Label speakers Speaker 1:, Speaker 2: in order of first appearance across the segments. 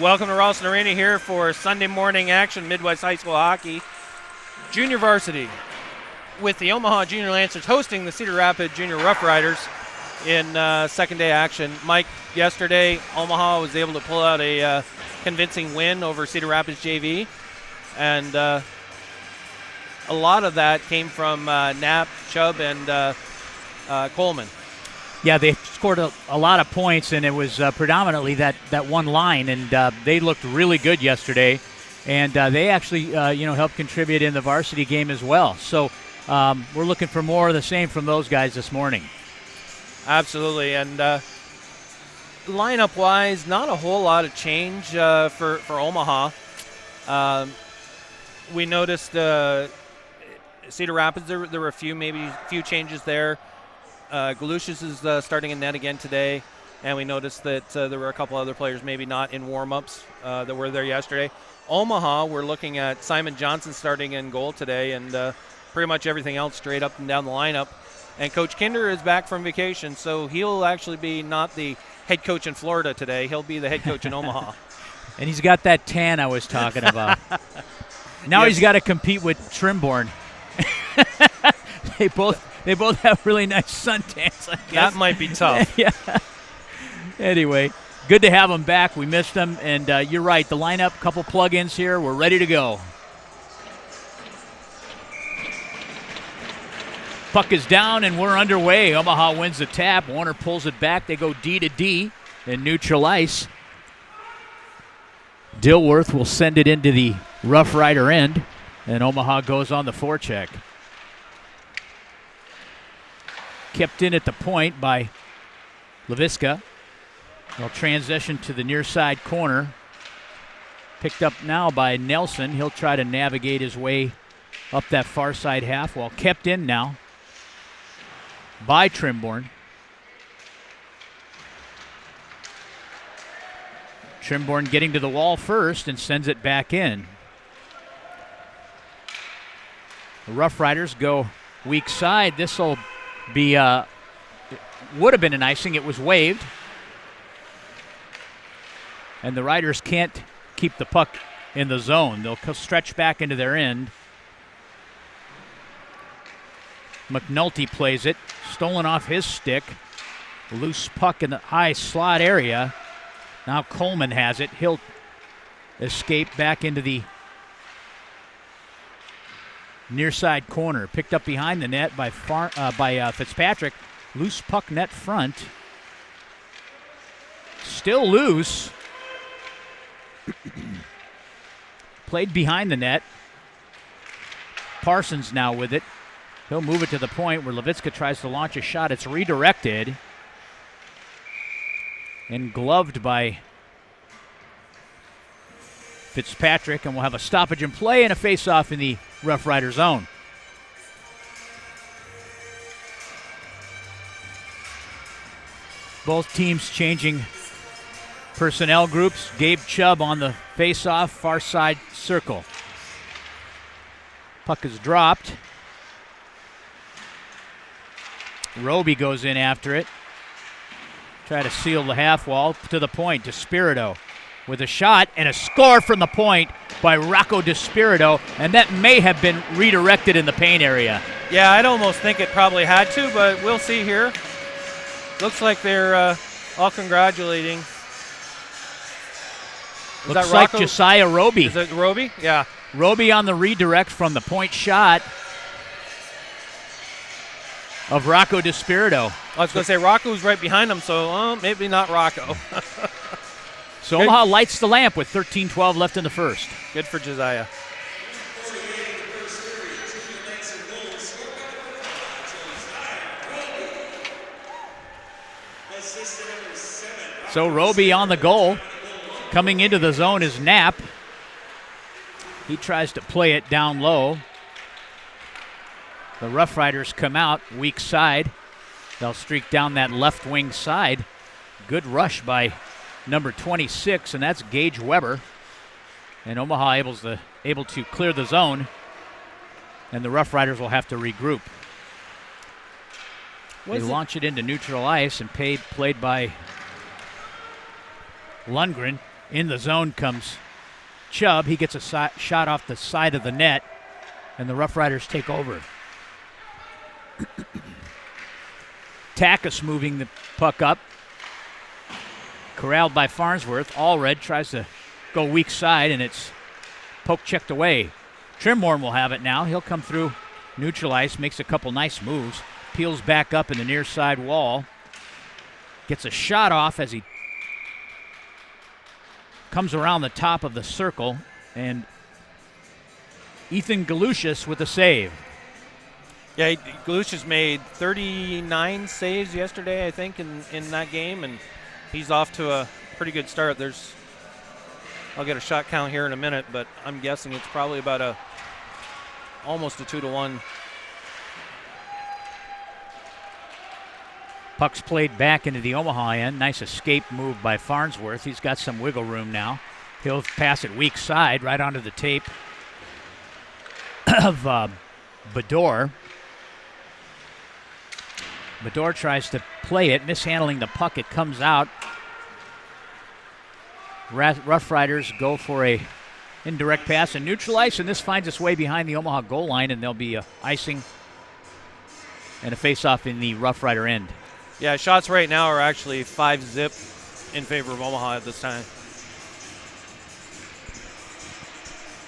Speaker 1: welcome to Ralston Arena here for Sunday morning action, Midwest High School Hockey. Junior Varsity with the Omaha Junior Lancers hosting the Cedar Rapids Junior Roughriders in second day action. Mike, yesterday Omaha was able to pull out a convincing win over Cedar Rapids JV, and a lot of that came from Knapp, Chubb, and Coleman.
Speaker 2: Yeah, they scored a lot of points, and it was predominantly that one line, and they looked really good yesterday. And they actually, helped contribute in the varsity game as well. So we're looking for more of the same from those guys this morning.
Speaker 1: Absolutely, and lineup-wise, not a whole lot of change for Omaha. We noticed Cedar Rapids, there were a few changes there. Galushis is starting in net again today, and we noticed that there were a couple other players maybe not in warm-ups that were there yesterday. Omaha, we're looking at Simon Johnson starting in goal today, and pretty much everything else straight up and down the lineup. And Coach Kinder is back from vacation, so he'll actually be not the head coach in Florida today. He'll be the head coach in Omaha.
Speaker 2: And he's got that tan I was talking about. Now He's got to compete with Trimborn. They both have really nice suntans, I guess.
Speaker 1: That might be tough.
Speaker 2: Yeah. Anyway, good to have them back. We missed them, and you're right. The lineup, couple plug-ins here. We're ready to go. Puck is down, and we're underway. Omaha wins the tap. Warner pulls it back. They go D to D in neutral ice. Dilworth will send it into the Rough Rider end, and Omaha goes on the forecheck. Kept in at the point by Leviska. They'll transition to the near side corner. Picked up now by Nelson. He'll try to navigate his way up that far side half. Well, kept in now by Trimborn. Trimborn getting to the wall first and sends it back in. The Rough Riders go weak side. This will be would have been an icing. It was waived, and the Riders can't keep the puck in the zone. They'll stretch back into their end. McNulty plays it, stolen off his stick. Loose puck in the high slot area. Now Coleman has it. He'll escape back into the near side corner. Picked up behind the net by Fitzpatrick. Loose puck net front. Still loose. Played behind the net. Parsons now with it. He'll move it to the point where Levitska tries to launch a shot. It's redirected. And gloved by Fitzpatrick. And we'll have a stoppage in play and a face-off in the Rough Rider zone. Both teams changing personnel groups. Gabe Chubb on the face-off, far side circle. Puck is dropped. Roby goes in after it. Try to seal the half wall to the point. DeSpirito with a shot and a score from the point by Rocco DeSpirito, and that may have been redirected in the paint area.
Speaker 1: Yeah, I'd almost think it probably had to, but we'll see here. Looks like they're all congratulating.
Speaker 2: Looks like Josiah Roby.
Speaker 1: Is it Roby? Yeah.
Speaker 2: Roby on the redirect from the point shot of Rocco DeSpirito.
Speaker 1: I was going to say Rocco's right behind him, so maybe not Rocco.
Speaker 2: So Omaha lights the lamp with 13-12 left in the first.
Speaker 1: Good for Josiah.
Speaker 2: So Roby on the goal. Coming into the zone is Knapp. He tries to play it down low. The Rough Riders come out, weak side. They'll streak down that left wing side. Good rush by number 26, and that's Gage Weber. And Omaha able to clear the zone, and the Rough Riders will have to regroup. They launch it into neutral ice and played by Lundgren. In the zone comes Chubb. He gets a shot off the side of the net, and the Roughriders take over. Taka's moving the puck up. Corralled by Farnsworth. Allred tries to go weak side, and it's poke checked away. Trimborn will have it now. He'll come through neutral ice, makes a couple nice moves, peels back up in the near side wall, gets a shot off as he comes around the top of the circle, and Ethan Galushis with a save.
Speaker 1: Yeah, Galushis made 39 saves yesterday, I think, in that game, and he's off to a pretty good start. I'll get a shot count here in a minute, but I'm guessing it's probably about almost a 2-1.
Speaker 2: Puck's played back into the Omaha end. Nice escape move by Farnsworth. He's got some wiggle room now. He'll pass it weak side right onto the tape of Bador. Bador tries to play it, mishandling the puck. It comes out. Roughriders go for a indirect pass and neutral ice, and this finds its way behind the Omaha goal line, and there'll be icing and a face-off in the Roughrider end.
Speaker 1: Yeah, shots right now are actually 5-zip in favor of Omaha at this time.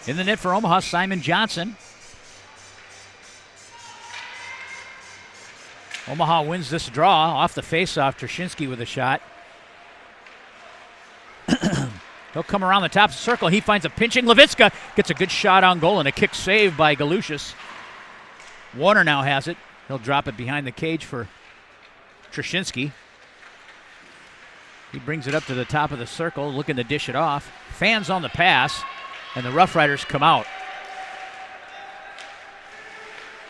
Speaker 2: In the net for Omaha, Simon Johnson. Omaha wins this draw off the face-off. Trushinsky with a shot. He'll come around the top of the circle. He finds a pinching. Levitska gets a good shot on goal and a kick save by Galushis. Warner now has it. He'll drop it behind the cage for Trushinsky. He brings it up to the top of the circle, looking to dish it off. Fans on the pass, and the Roughriders come out.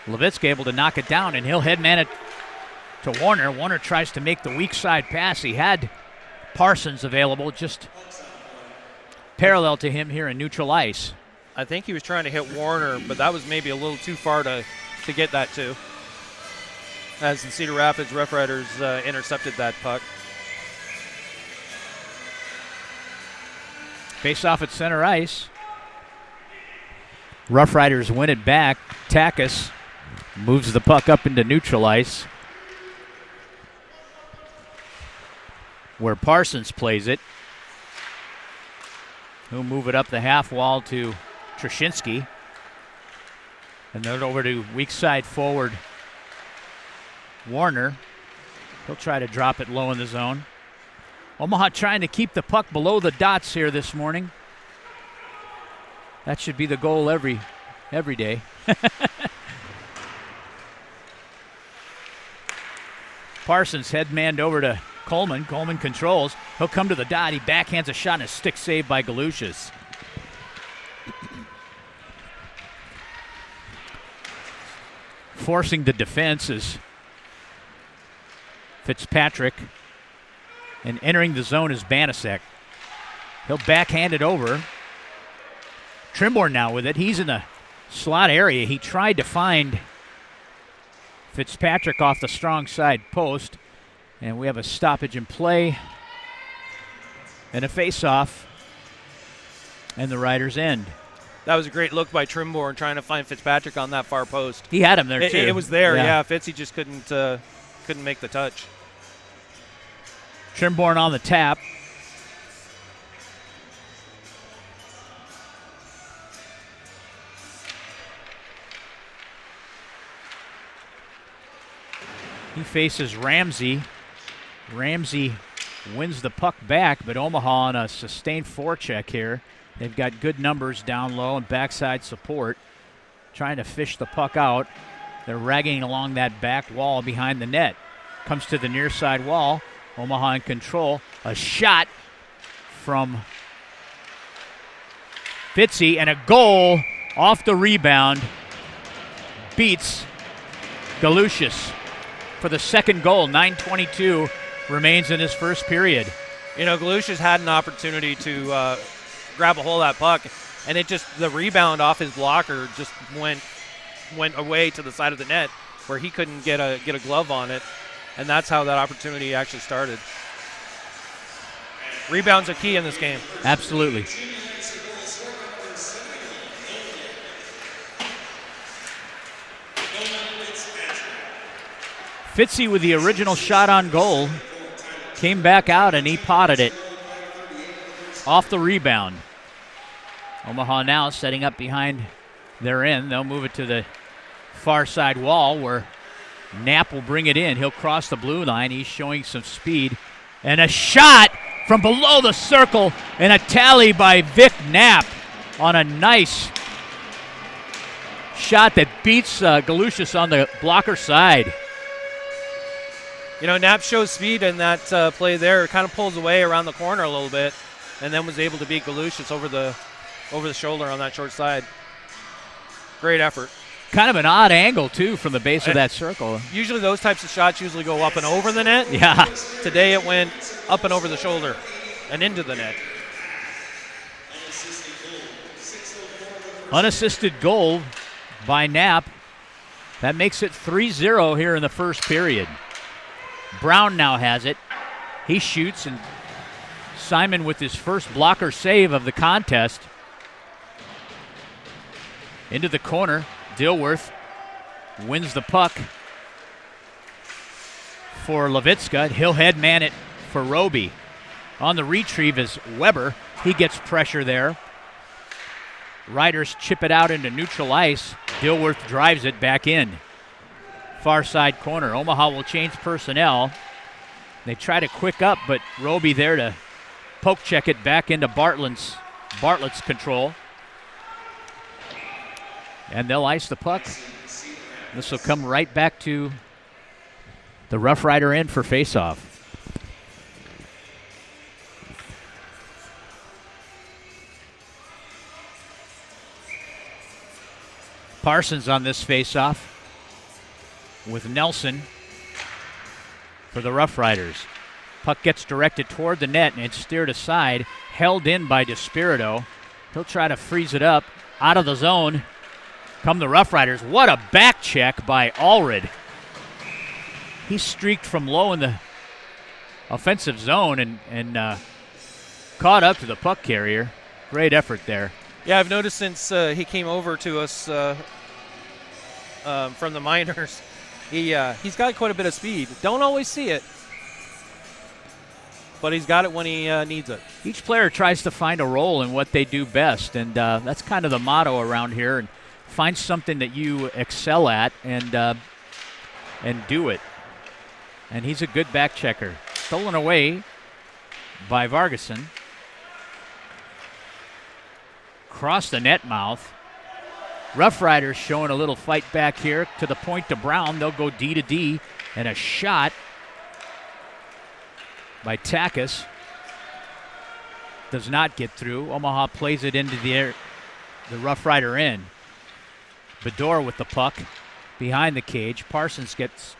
Speaker 2: Levitska able to knock it down, and he'll headman it to Warner. Warner tries to make the weak side pass. He had Parsons available, just parallel to him here in neutral ice.
Speaker 1: I think he was trying to hit Warner, but that was maybe a little too far to get that to. As the Cedar Rapids Roughriders intercepted that puck.
Speaker 2: Face off at center ice. Roughriders win it back. Takas moves the puck up into neutral ice, where Parsons plays it. He'll move it up the half wall to Trushinsky. And then over to weak side forward Warner. He'll try to drop it low in the zone. Omaha trying to keep the puck below the dots here this morning. That should be the goal every day. Parsons head-manned over to Coleman. Coleman controls. He'll come to the dot. He backhands a shot and a stick save by Galushis. Forcing the defense is Fitzpatrick. And entering the zone is Banasek. He'll backhand it over. Trimborn now with it. He's in the slot area. He tried to find Fitzpatrick off the strong side post. And we have a stoppage in play and a face-off. And the Riders end.
Speaker 1: That was a great look by Trimborn trying to find Fitzpatrick on that far post.
Speaker 2: He had him there, too.
Speaker 1: It was there, yeah. Fitzy just couldn't make the touch.
Speaker 2: Trimborn on the tap. He faces Ramsey. Ramsey wins the puck back, but Omaha on a sustained forecheck here. They've got good numbers down low and backside support. Trying to fish the puck out. They're ragging along that back wall behind the net. Comes to the near side wall. Omaha in control. A shot from Fitzy and a goal off the rebound. Beats Galushis for the second goal. 9:22 remains in his first period.
Speaker 1: You know, Galushis had an opportunity to grab a hold of that puck, and the rebound off his blocker just went away to the side of the net where he couldn't get a glove on it, and that's how that opportunity actually started. Rebounds are key in this game.
Speaker 2: Absolutely. Fitzy with the original shot on goal. Came back out and he potted it off the rebound. Omaha now setting up behind their end. They'll move it to the far side wall where Knapp will bring it in. He'll cross the blue line. He's showing some speed. And a shot from below the circle and a tally by Vic Knapp on a nice shot that beats Galushis on the blocker side.
Speaker 1: You know, Knapp shows speed in that play there. Kind of pulls away around the corner a little bit and then was able to beat Galushis over the shoulder on that short side. Great effort.
Speaker 2: Kind of an odd angle, too, from the base of that circle.
Speaker 1: Usually those types of shots usually go up and over the net.
Speaker 2: Yeah.
Speaker 1: Today it went up and over the shoulder and into the net.
Speaker 2: Unassisted goal by Knapp. That makes it 3-0 here in the first period. Brown now has it. He shoots, and Simon with his first blocker save of the contest. Into the corner. Dilworth wins the puck for Levitska. He'll head man it for Roby. On the retrieve is Weber. He gets pressure there. Riders chip it out into neutral ice. Dilworth drives it back in. Far side corner. Omaha will change personnel. They try to quick up, but Roby there to poke check it back into Bartlett's control. And they'll ice the puck. This will come right back to the Rough Rider end for faceoff. Parsons on this faceoff with Nelson for the Rough Riders. Puck gets directed toward the net and it's steered aside, held in by DeSpirito. He'll try to freeze it up out of the zone. Come the Rough Riders. What a back check by Allred. He streaked from low in the offensive zone and caught up to the puck carrier. Great effort there.
Speaker 1: Yeah, I've noticed since he came over to us from the minors, he's got quite a bit of speed. Don't always see it, but he's got it when he needs it.
Speaker 2: Each player tries to find a role in what they do best, and that's kind of the motto around here. And find something that you excel at and do it. And he's a good back checker. Stolen away by Vargason. Cross the net mouth. Rough Riders showing a little fight back here to the point to Brown. They'll go D to D, and a shot by Takis does not get through. Omaha plays it into the Rough Rider end. Bedore with the puck behind the cage. Parsons gets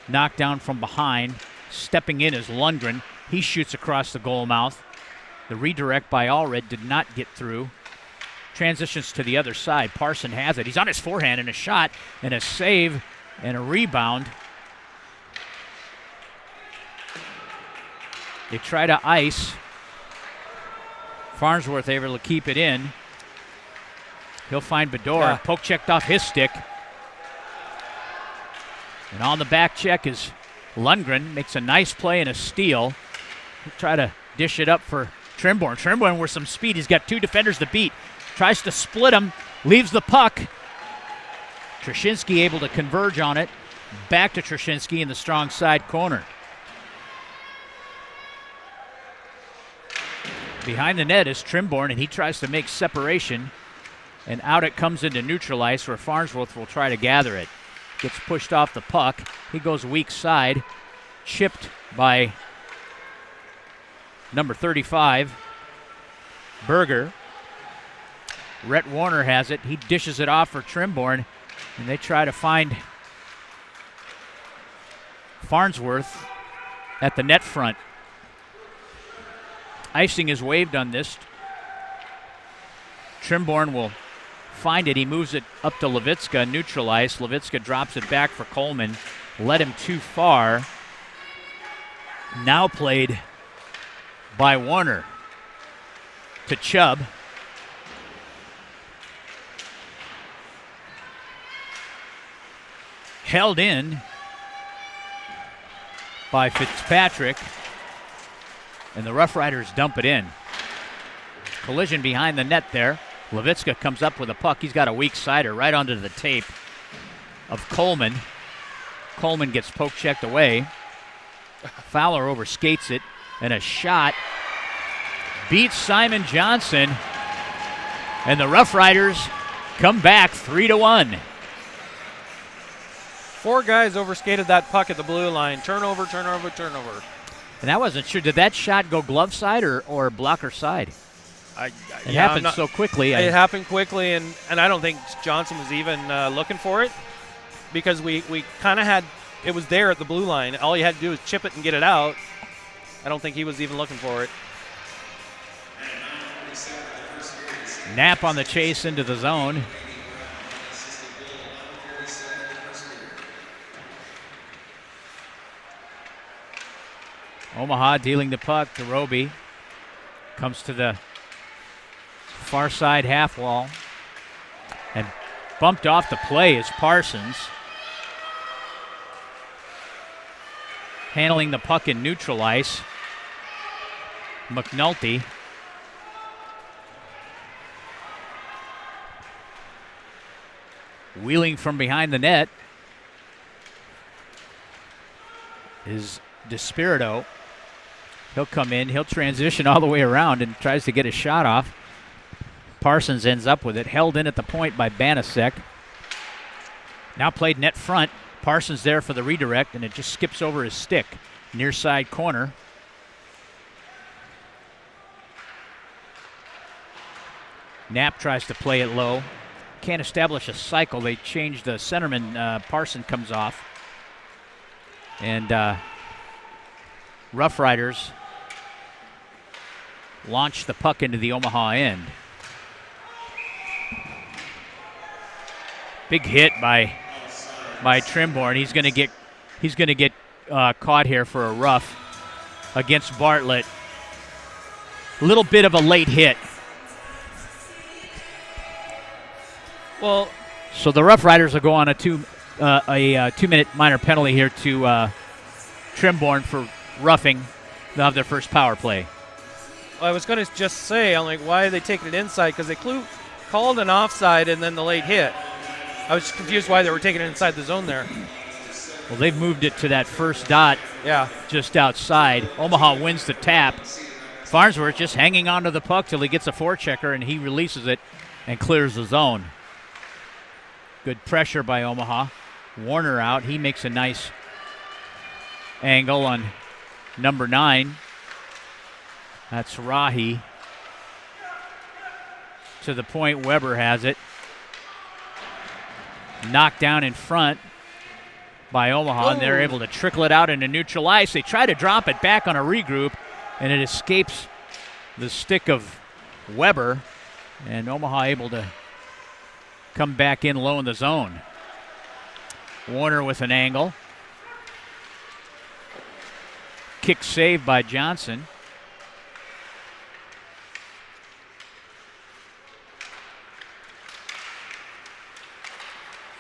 Speaker 2: knocked down from behind. Stepping in is Lundgren. He shoots across the goal mouth. The redirect by Allred did not get through. Transitions to the other side. Parson has it. He's on his forehand and a shot and a save and a rebound. They try to ice. Farnsworth able to keep it in. He'll find Bedore.
Speaker 1: Yeah.
Speaker 2: Poke checked off his stick. And on the back check is Lundgren. Makes a nice play and a steal. He'll try to dish it up for Trimborn. Trimborn with some speed. He's got two defenders to beat. Tries to split him. Leaves the puck. Trashinsky able to converge on it. Back to Trashinsky in the strong side corner. Behind the net is Trimborn, and he tries to make separation. And out it comes into neutral ice where Farnsworth will try to gather it. Gets pushed off the puck. He goes weak side. Chipped by number 35, Berger. Rhett Warner has it. He dishes it off for Trimborn. And they try to find Farnsworth at the net front. Icing is waved on this. Trimborn will find it. He moves it up to Levitska, neutral ice. Levitska drops it back for Coleman. Led him too far. Now played by Warner to Chubb. Held in by Fitzpatrick, and the Roughriders dump it in. Collision behind the net there. Levitska comes up with a puck. He's got a weak sider right onto the tape of Coleman. Coleman gets poke checked away. Fowler overskates it, and a shot beats Simon Johnson, and the Roughriders come back 3-1.
Speaker 1: 4 guys overskated that puck at the blue line. Turnover, turnover, turnover.
Speaker 2: And I wasn't sure. Did that shot go glove side or blocker side? It happened so quickly.
Speaker 1: It happened quickly, and I don't think Johnson was even looking for it, because we kind of had – it was there at the blue line. All you had to do was chip it and get it out. I don't think he was even looking for it.
Speaker 2: Knapp on the chase into the zone. Omaha dealing the puck to Roby. Comes to the far side half wall. And bumped off the play is Parsons. Handling the puck in neutral ice. McNulty. Wheeling from behind the net is Despirito. He'll come in. He'll transition all the way around and tries to get a shot off. Parsons ends up with it. Held in at the point by Banasek. Now played net front. Parsons there for the redirect, and it just skips over his stick. Near side corner. Knapp tries to play it low. Can't establish a cycle. They change the centerman. Parson comes off. And Roughriders launch the puck into the Omaha end. Big hit by Trimborn. He's going to get caught here for a rough against Bartlett. A little bit of a late hit.
Speaker 1: Well,
Speaker 2: so the Roughriders will go on a 2-minute minor penalty here to Trimborn for roughing. They'll have their first power play.
Speaker 1: I was going to just say, I'm like, why are they taking it inside? Because they called an offside and then the late hit. I was just confused why they were taking it inside the zone there.
Speaker 2: Well, they've moved it to that first dot just outside. Omaha wins the tap. Farnsworth just hanging onto the puck till he gets a forechecker, and he releases it and clears the zone. Good pressure by Omaha. Warner out. He makes a nice angle on number 9. That's Rahi. To the point, Weber has it. Knocked down in front by Omaha, and they're able to trickle it out into neutral ice. They try to drop it back on a regroup, and it escapes the stick of Weber, and Omaha able to come back in low in the zone. Warner with an angle. Kick saved by Johnson.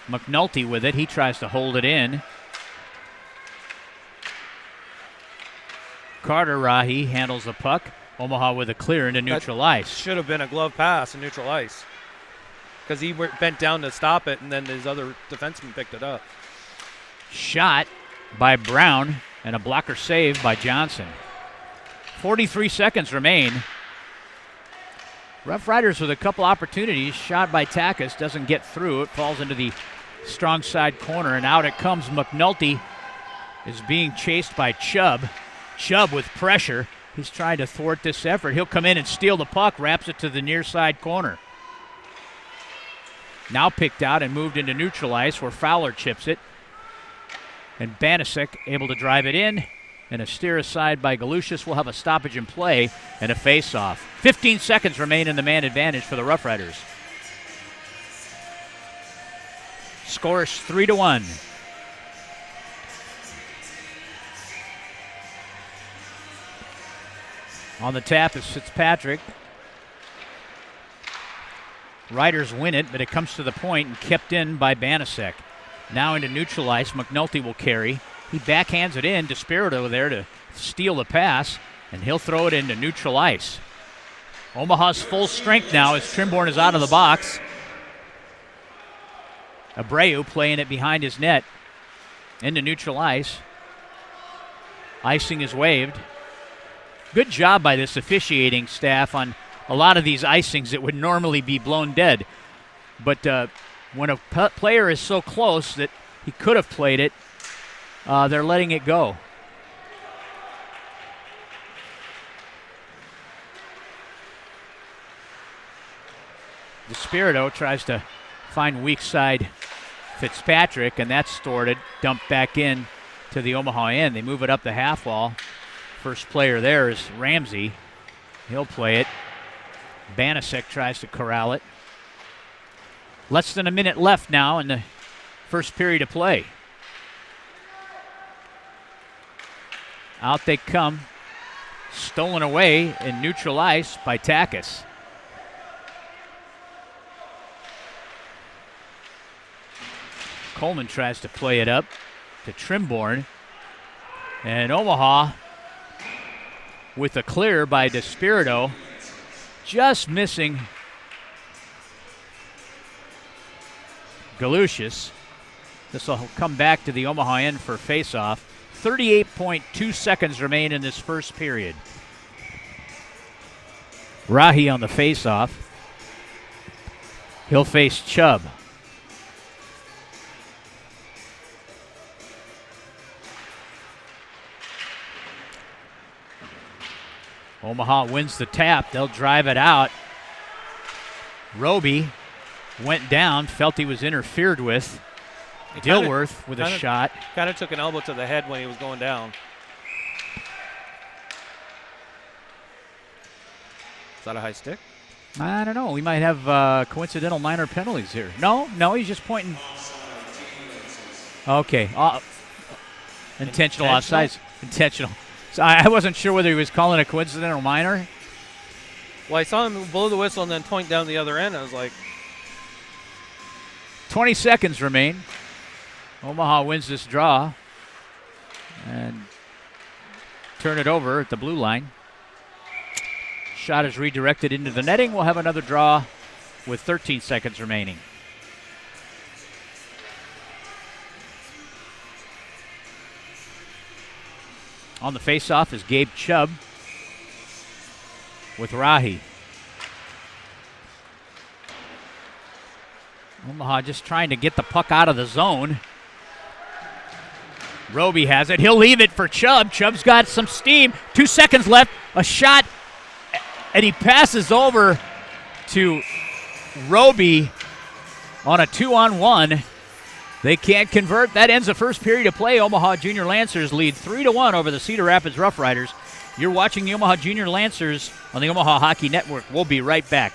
Speaker 2: McNulty with it. He tries to hold it in. Carter Rahi handles the puck. Omaha with a clear into neutral ice.
Speaker 1: Should have been a glove pass in neutral ice, because he bent down to stop it, and then his other defenseman picked it up.
Speaker 2: Shot by Brown, and a blocker save by Johnson. 43 seconds remain. Roughriders with a couple opportunities. Shot by Takis, doesn't get through. It falls into the strong side corner, and out it comes. McNulty is being chased by Chubb. Chubb with pressure. He's trying to thwart this effort. He'll come in and steal the puck, wraps it to the near side corner. Now picked out and moved into neutral ice, where Fowler chips it. And Banasek able to drive it in. And a steer aside by Galushis will have a stoppage in play and a face-off. 15 seconds remain in the man advantage for the Roughriders. Score is 3-1. On the tap is Fitzpatrick. Riders win it, but it comes to the point and kept in by Banasek. Now into neutral ice. McNulty will carry. He backhands it in. Despirito there to steal the pass, and he'll throw it into neutral ice. Omaha's full strength now as Trimborn is out of the box. Abreu playing it behind his net into neutral ice. Icing is waved. Good job by this officiating staff on a lot of these icings that would normally be blown dead. But when a player is so close that he could have played it, they're letting it go. Despirito tries to find weak side Fitzpatrick, and that's thwarted, dumped back in to the Omaha end. They move it up the half wall. First player there is Ramsey. He'll play it. Banasek tries to corral it. Less than a minute left now in the first period of play. Out they come. Stolen away in neutral ice by Takis. Coleman tries to play it up to Trimborn. And Omaha with a clear by Despirito. Just missing Galushis. This will come back to the Omaha end for face-off. 38.2 seconds remain in this first period. Rahi on the face-off. He'll face Chubb. Omaha wins the tap. They'll drive it out. Roby went down, felt he was interfered with. Dilworth with a shot.
Speaker 1: Kind of took an elbow to the head when he was going down. Is that a high stick?
Speaker 2: I don't know. We might have coincidental minor penalties here. No, he's just pointing. Okay. Intentional offsides. Intentional. So I wasn't sure whether he was calling a coincidental minor.
Speaker 1: Well, I saw him blow the whistle and then point down the other end. I was like...
Speaker 2: 20 seconds remain. Omaha wins this draw. And turn it over at the blue line. Shot is redirected into the netting. We'll have another draw with 13 seconds remaining. On the faceoff is Gabe Chubb with Rahi. Omaha just trying to get the puck out of the zone. Roby has it. He'll leave it for Chubb. Chubb's got some steam. 2 seconds left. A shot. And he passes over to Roby on a 2-on-1. They can't convert. That ends the first period of play. Omaha Junior Lancers lead 3-1 over the Cedar Rapids Roughriders. You're watching the Omaha Junior Lancers on the Omaha Hockey Network. We'll be right back.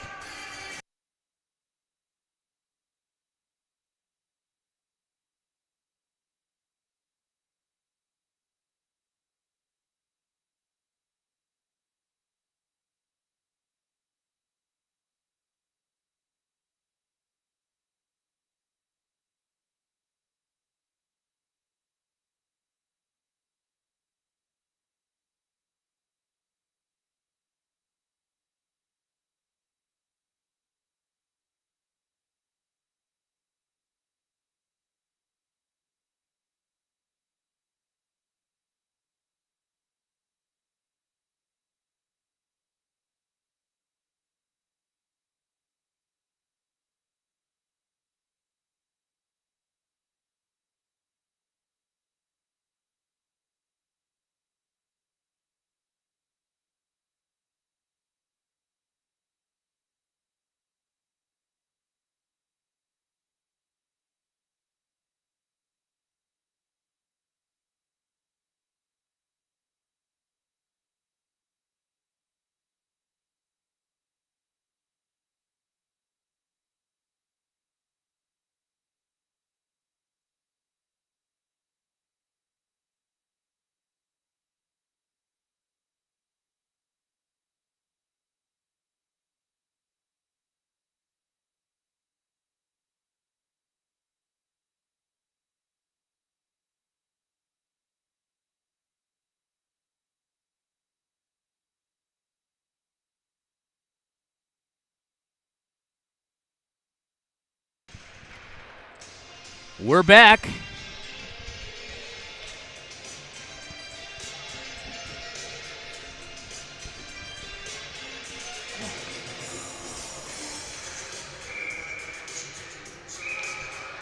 Speaker 2: We're back.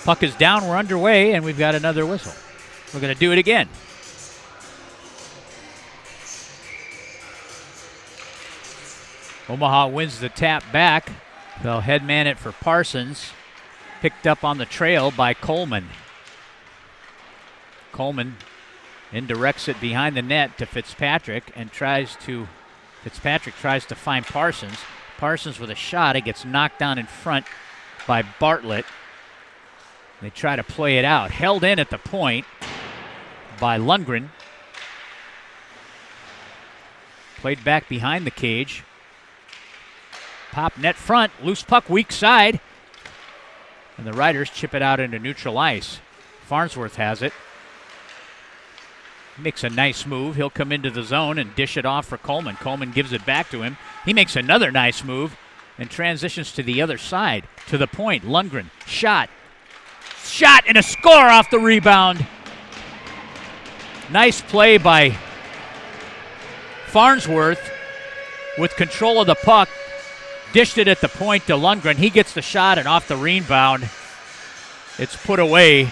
Speaker 2: Puck is down, we're underway, and we've got another whistle. We're going to do it again. Omaha wins the tap back. They'll headman it for Parsons. Picked up on the trail by Coleman. Coleman indirects it behind the net to Fitzpatrick and Fitzpatrick tries to find Parsons. Parsons with a shot. It gets knocked down in front by Bartlett. They try to play it out. Held in at the point by Lundgren. Played back behind the cage. Pop net front. Loose puck, weak side. And the Riders chip it out into neutral ice. Farnsworth has it. Makes a nice move. He'll come into the zone and dish it off for Coleman. Coleman gives it back to him. He makes another nice move and transitions to the other side. To the point. Lundgren. Shot and a score off the rebound. Nice play by Farnsworth with control of the puck. Dished it at the point to Lundgren. He gets the shot and off the rebound. It's put away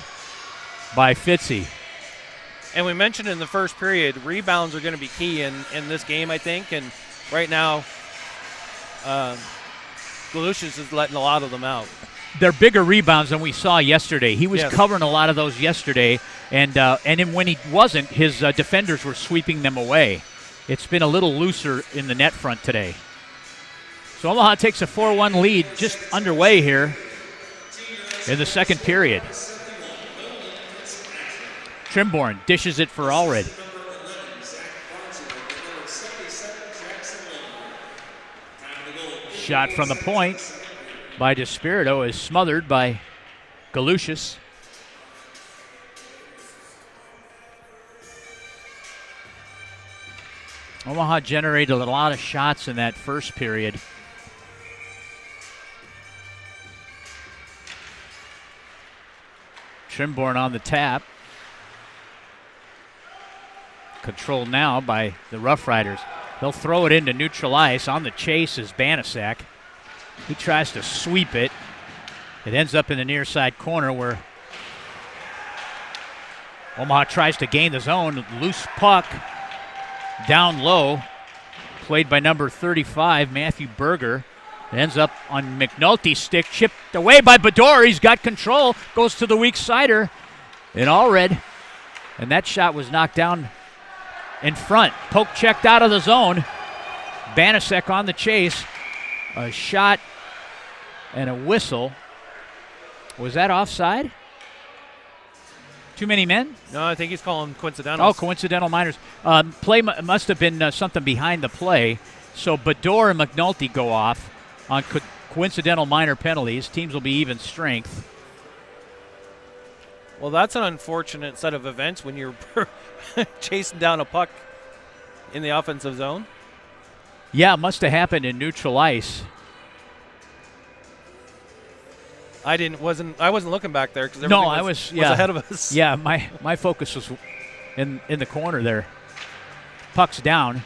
Speaker 2: by Fitzy.
Speaker 1: And we mentioned in the first period, rebounds are going to be key in this game, I think. And right now, Galushis is letting a lot of them out.
Speaker 2: They're bigger rebounds than we saw yesterday. He was covering a lot of those yesterday, and when he wasn't, his defenders were sweeping them away. It's been a little looser in the net front today. So Omaha takes a 4-1 lead just underway here in the second period. Trimborn dishes it for Allred. Shot from the point by Despirito is smothered by Galushis. Omaha generated a lot of shots in that first period. Trimborn on the tap. Controlled now by the Roughriders. They'll throw it into neutral ice. On the chase is Banaszak. He tries to sweep it. It ends up in the near side corner where Omaha tries to gain the zone. Loose puck down low. Played by number 35, Matthew Berger. It ends up on McNulty's stick. Chipped away by Bador. He's got control. Goes to the weak sider in Allred. And that shot was knocked down in front. Poke checked out of the zone. Banaszak on the chase. A shot and a whistle. Was that offside? Too many men?
Speaker 1: No, I think he's calling coincidental.
Speaker 2: Oh, coincidental minors. Play must have been something behind the play. So Bador and McNulty go off on coincidental minor penalties. Teams will be even strength.
Speaker 1: Well, that's an unfortunate set of events when you're chasing down a puck in the offensive zone.
Speaker 2: Yeah, it must have happened in neutral ice.
Speaker 1: I wasn't looking back there because
Speaker 2: I was
Speaker 1: ahead of us.
Speaker 2: Yeah, my focus was in the corner there. Puck's down.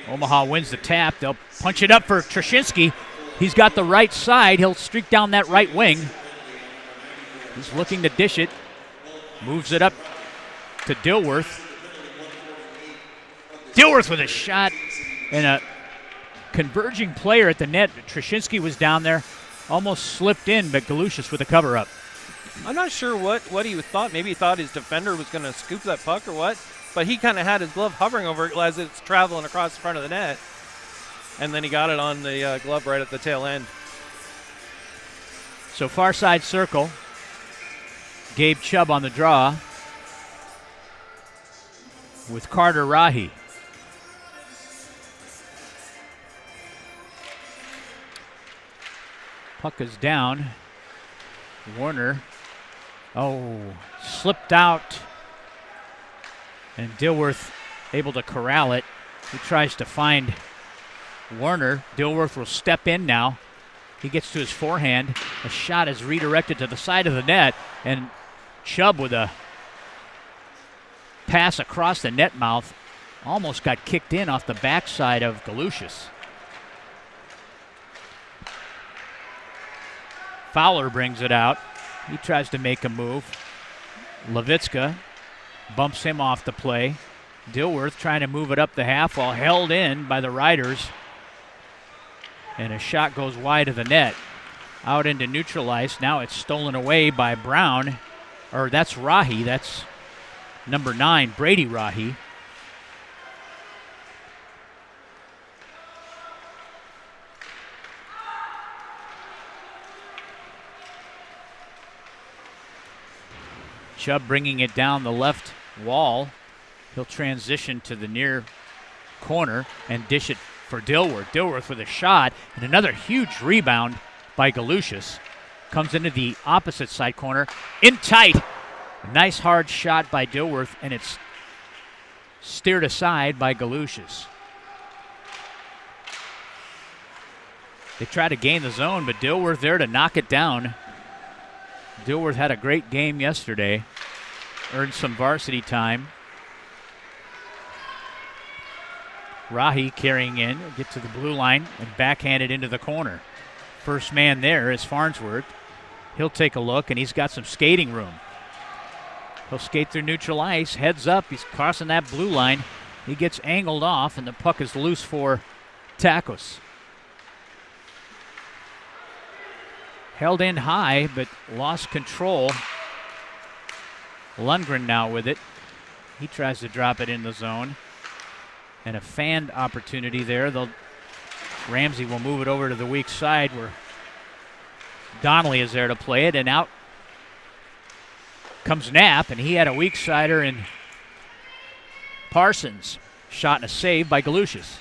Speaker 2: Omaha wins the tap. They'll punch it up for Trashinsky. He's got the right side. He'll streak down that right wing. He's looking to dish it. Moves it up to Dilworth. Dilworth with a shot and a converging player at the net. Trashinsky was down there. Almost slipped in, but Galushis with a cover-up.
Speaker 1: I'm not sure what he thought. Maybe he thought his defender was going to scoop that puck or what. But he kind of had his glove hovering over it as it's traveling across the front of the net. And then he got it on the glove right at the tail end.
Speaker 2: So far side circle. Gabe Chubb on the draw with Carter Rahi. Puck is down. Warner. Oh, slipped out. And Dilworth able to corral it. He tries to find Warner. Dilworth will step in now. He gets to his forehand. A shot is redirected to the side of the net, and Chubb with a pass across the net mouth almost got kicked in off the backside of Galushis. Fowler brings it out. He tries to make a move. Levitska bumps him off the play. Dilworth trying to move it up the half wall, held in by the Riders. And a shot goes wide of the net. Out into neutral ice. Now it's stolen away by Brown. Or that's Rahi. That's number 9, Brady Rahi. Chubb bringing it down the left wall. He'll transition to the near corner and dish it for Dilworth. Dilworth with a shot and another huge rebound by Galushis. Comes into the opposite side corner. In tight. Nice hard shot by Dilworth, and it's steered aside by Galushis. They try to gain the zone, but Dilworth there to knock it down. Dilworth had a great game yesterday. Earned some varsity time. Rahi carrying in, get to the blue line and backhanded into the corner. First man there is Farnsworth. He'll take a look, and he's got some skating room. He'll skate through neutral ice, heads up, he's crossing that blue line. He gets angled off, and the puck is loose for Takos. Held in high, but lost control. Lundgren now with it. He tries to drop it in the zone. And a fanned opportunity there. Ramsey will move it over to the weak side where Donnelly is there to play it. And out comes Knapp, and he had a weak sider in Parsons. Shot and a save by Galushis.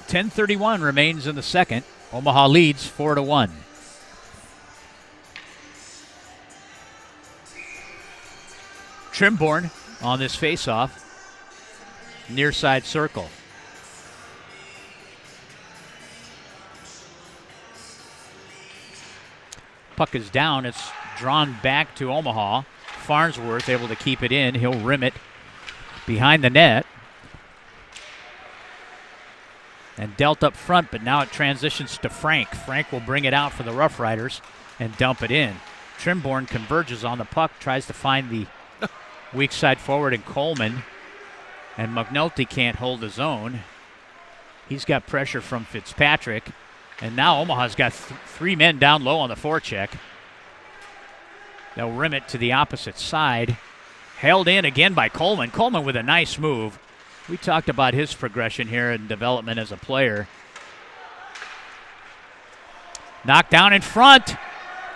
Speaker 2: .10:31 remains in the second. Omaha leads 4-1. Trimborn on this faceoff. Near side circle. Puck is down. It's drawn back to Omaha. Farnsworth able to keep it in. He'll rim it behind the net. And dealt up front, but now it transitions to Frank. Frank will bring it out for the Roughriders and dump it in. Trimborn converges on the puck, tries to find the weak side forward in Coleman. And McNulty can't hold his own. He's got pressure from Fitzpatrick. And now Omaha's got 3 men down low on the forecheck. They'll rim it to the opposite side. Held in again by Coleman. Coleman with a nice move. We talked about his progression here in development as a player. Knocked down in front.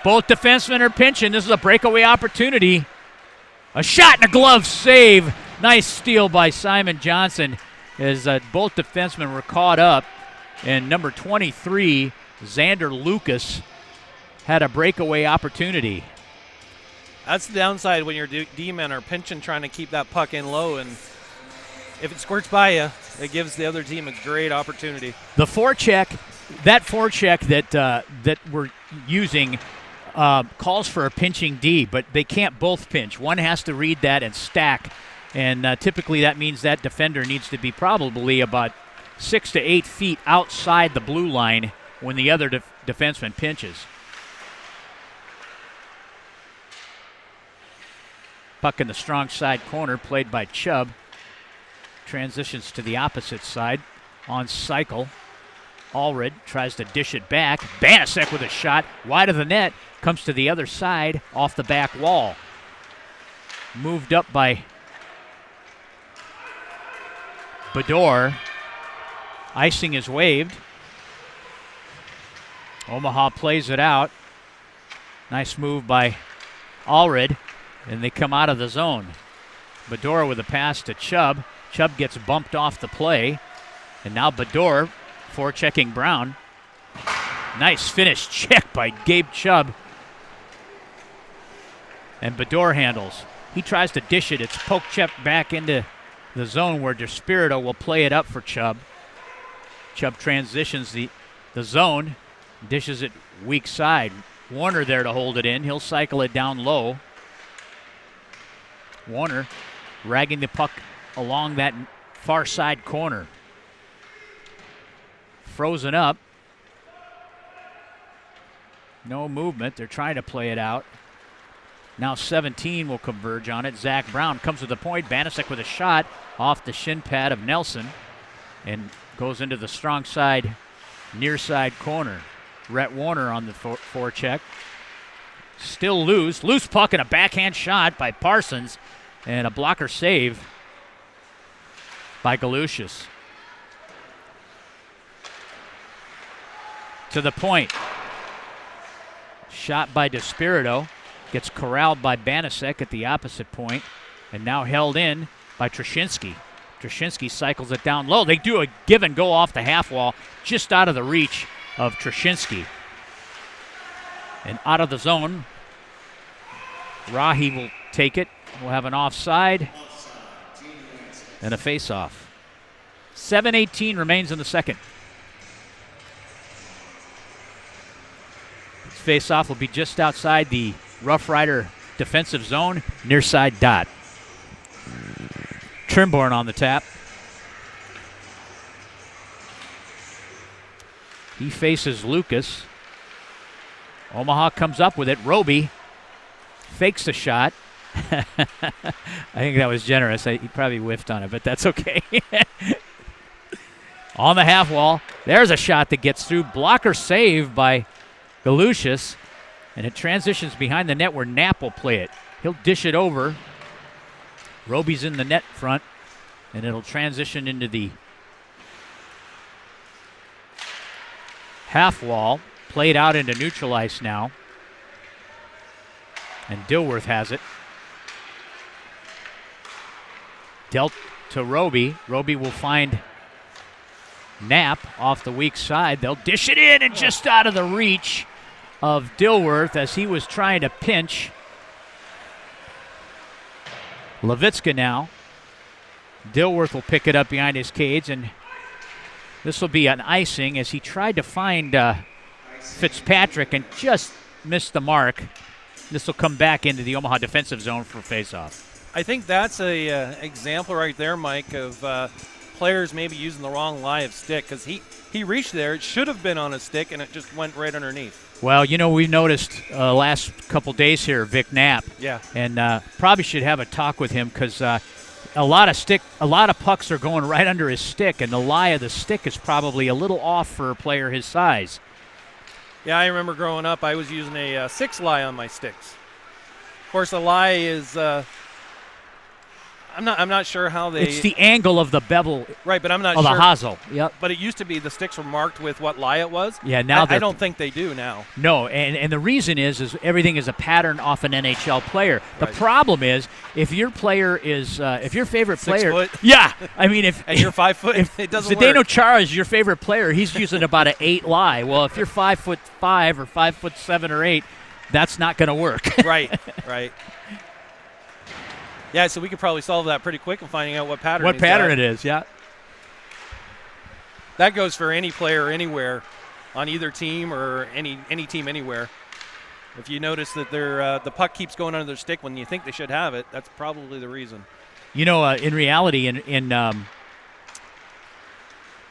Speaker 2: Both defensemen are pinching. This is a breakaway opportunity. A shot and a glove save. Nice steal by Simon Johnson as both defensemen were caught up. And number 23, Xander Lucas, had a breakaway opportunity.
Speaker 1: That's the downside when your D-men are pinching, trying to keep that puck in low, and if it squirts by you, it gives the other team a great opportunity.
Speaker 2: The forecheck, that forecheck that we're using calls for a pinching D, but they can't both pinch. One has to read that and stack, and typically that means that defender needs to be probably about 6 to 8 feet outside the blue line when the other defenseman pinches. Puck in the strong side corner, played by Chubb. Transitions to the opposite side on cycle. Allred tries to dish it back. Banasek with a shot wide of the net. Comes to the other side off the back wall. Moved up by Bador. Icing is waved. Omaha plays it out. Nice move by Allred. And they come out of the zone. Bador with a pass to Chubb. Chubb gets bumped off the play. And now Bador forechecking Brown. Nice finish check by Gabe Chubb. And Bador handles. He tries to dish it. It's poke check back into the zone where Despirito will play it up for Chubb. Chubb transitions the zone, dishes it weak side. Warner there to hold it in. He'll cycle it down low. Warner ragging the puck along that far side corner. Frozen up. No movement. They're trying to play it out. Now 17 will converge on it. Zach Brown comes to the point. Banasek with a shot off the shin pad of Nelson and goes into the strong side, near side corner. Rhett Warner on the forecheck. Still loose. Loose puck and a backhand shot by Parsons and a blocker save by Galushis. To the point. Shot by Despirito. Gets corralled by Banasek at the opposite point, and now held in by Trashinsky. Trashinsky cycles it down low. They do a give and go off the half wall, just out of the reach of Trashinsky. And out of the zone, Rahi will take it. We'll have an offside and a face-off. 7:18 remains in the second. This face-off will be just outside the Rough Rider defensive zone, near side dot. Trimborn on the tap. He faces Lucas. Omaha comes up with it. Roby fakes the shot. I think that was generous. He probably whiffed on it, but that's okay. On the half wall, there's a shot that gets through. Blocker save by Galushis. And it transitions behind the net where Knapp will play it. He'll dish it over. Roby's in the net front. And it'll transition into the half wall. Played out into neutral ice now. And Dilworth has it. Dealt to Roby. Roby will find Knapp off the weak side. They'll dish it in and just out of the reach of Dilworth as he was trying to pinch. Levitska now. Dilworth will pick it up behind his cage, and this will be an icing as he tried to find Fitzpatrick and just missed the mark. This will come back into the Omaha defensive zone for faceoff.
Speaker 1: I think that's a example right there, Mike, of players maybe using the wrong lie of stick, because he reached there. It should have been on a stick, and it just went right underneath.
Speaker 2: Well, you know, we noticed last couple days here, Vic Knapp.
Speaker 1: Yeah.
Speaker 2: And probably should have a talk with him because a lot of pucks are going right under his stick, and the lie of the stick is probably a little off for a player his size.
Speaker 1: Yeah, I remember growing up, I was using a 6 lie on my sticks. Of course, a lie is I'm not sure how they.
Speaker 2: It's the angle of the bevel.
Speaker 1: Right, but I'm not
Speaker 2: sure.
Speaker 1: sure.
Speaker 2: Of the hosel. Yep.
Speaker 1: But it used to be the sticks were marked with what lie it was.
Speaker 2: Yeah, now
Speaker 1: I don't think they do now.
Speaker 2: No, and the reason is everything is a pattern off an NHL player. The
Speaker 1: Right.
Speaker 2: problem is if your player is if your favorite
Speaker 1: 6
Speaker 2: player.
Speaker 1: foot.
Speaker 2: Yeah, I mean if
Speaker 1: And you're 5 foot, it doesn't
Speaker 2: Zdeno
Speaker 1: work.
Speaker 2: Chara is your favorite player, he's using about an 8 lie. Well, if you're 5'5" or 5'7" or 8, that's not going to work.
Speaker 1: Right. Yeah, so we could probably solve that pretty quick in finding out what pattern.
Speaker 2: What pattern it is, yeah.
Speaker 1: That goes for any player anywhere, on either team or any team anywhere. If you notice that the puck keeps going under their stick when you think they should have it, that's probably the reason.
Speaker 2: You know, in reality,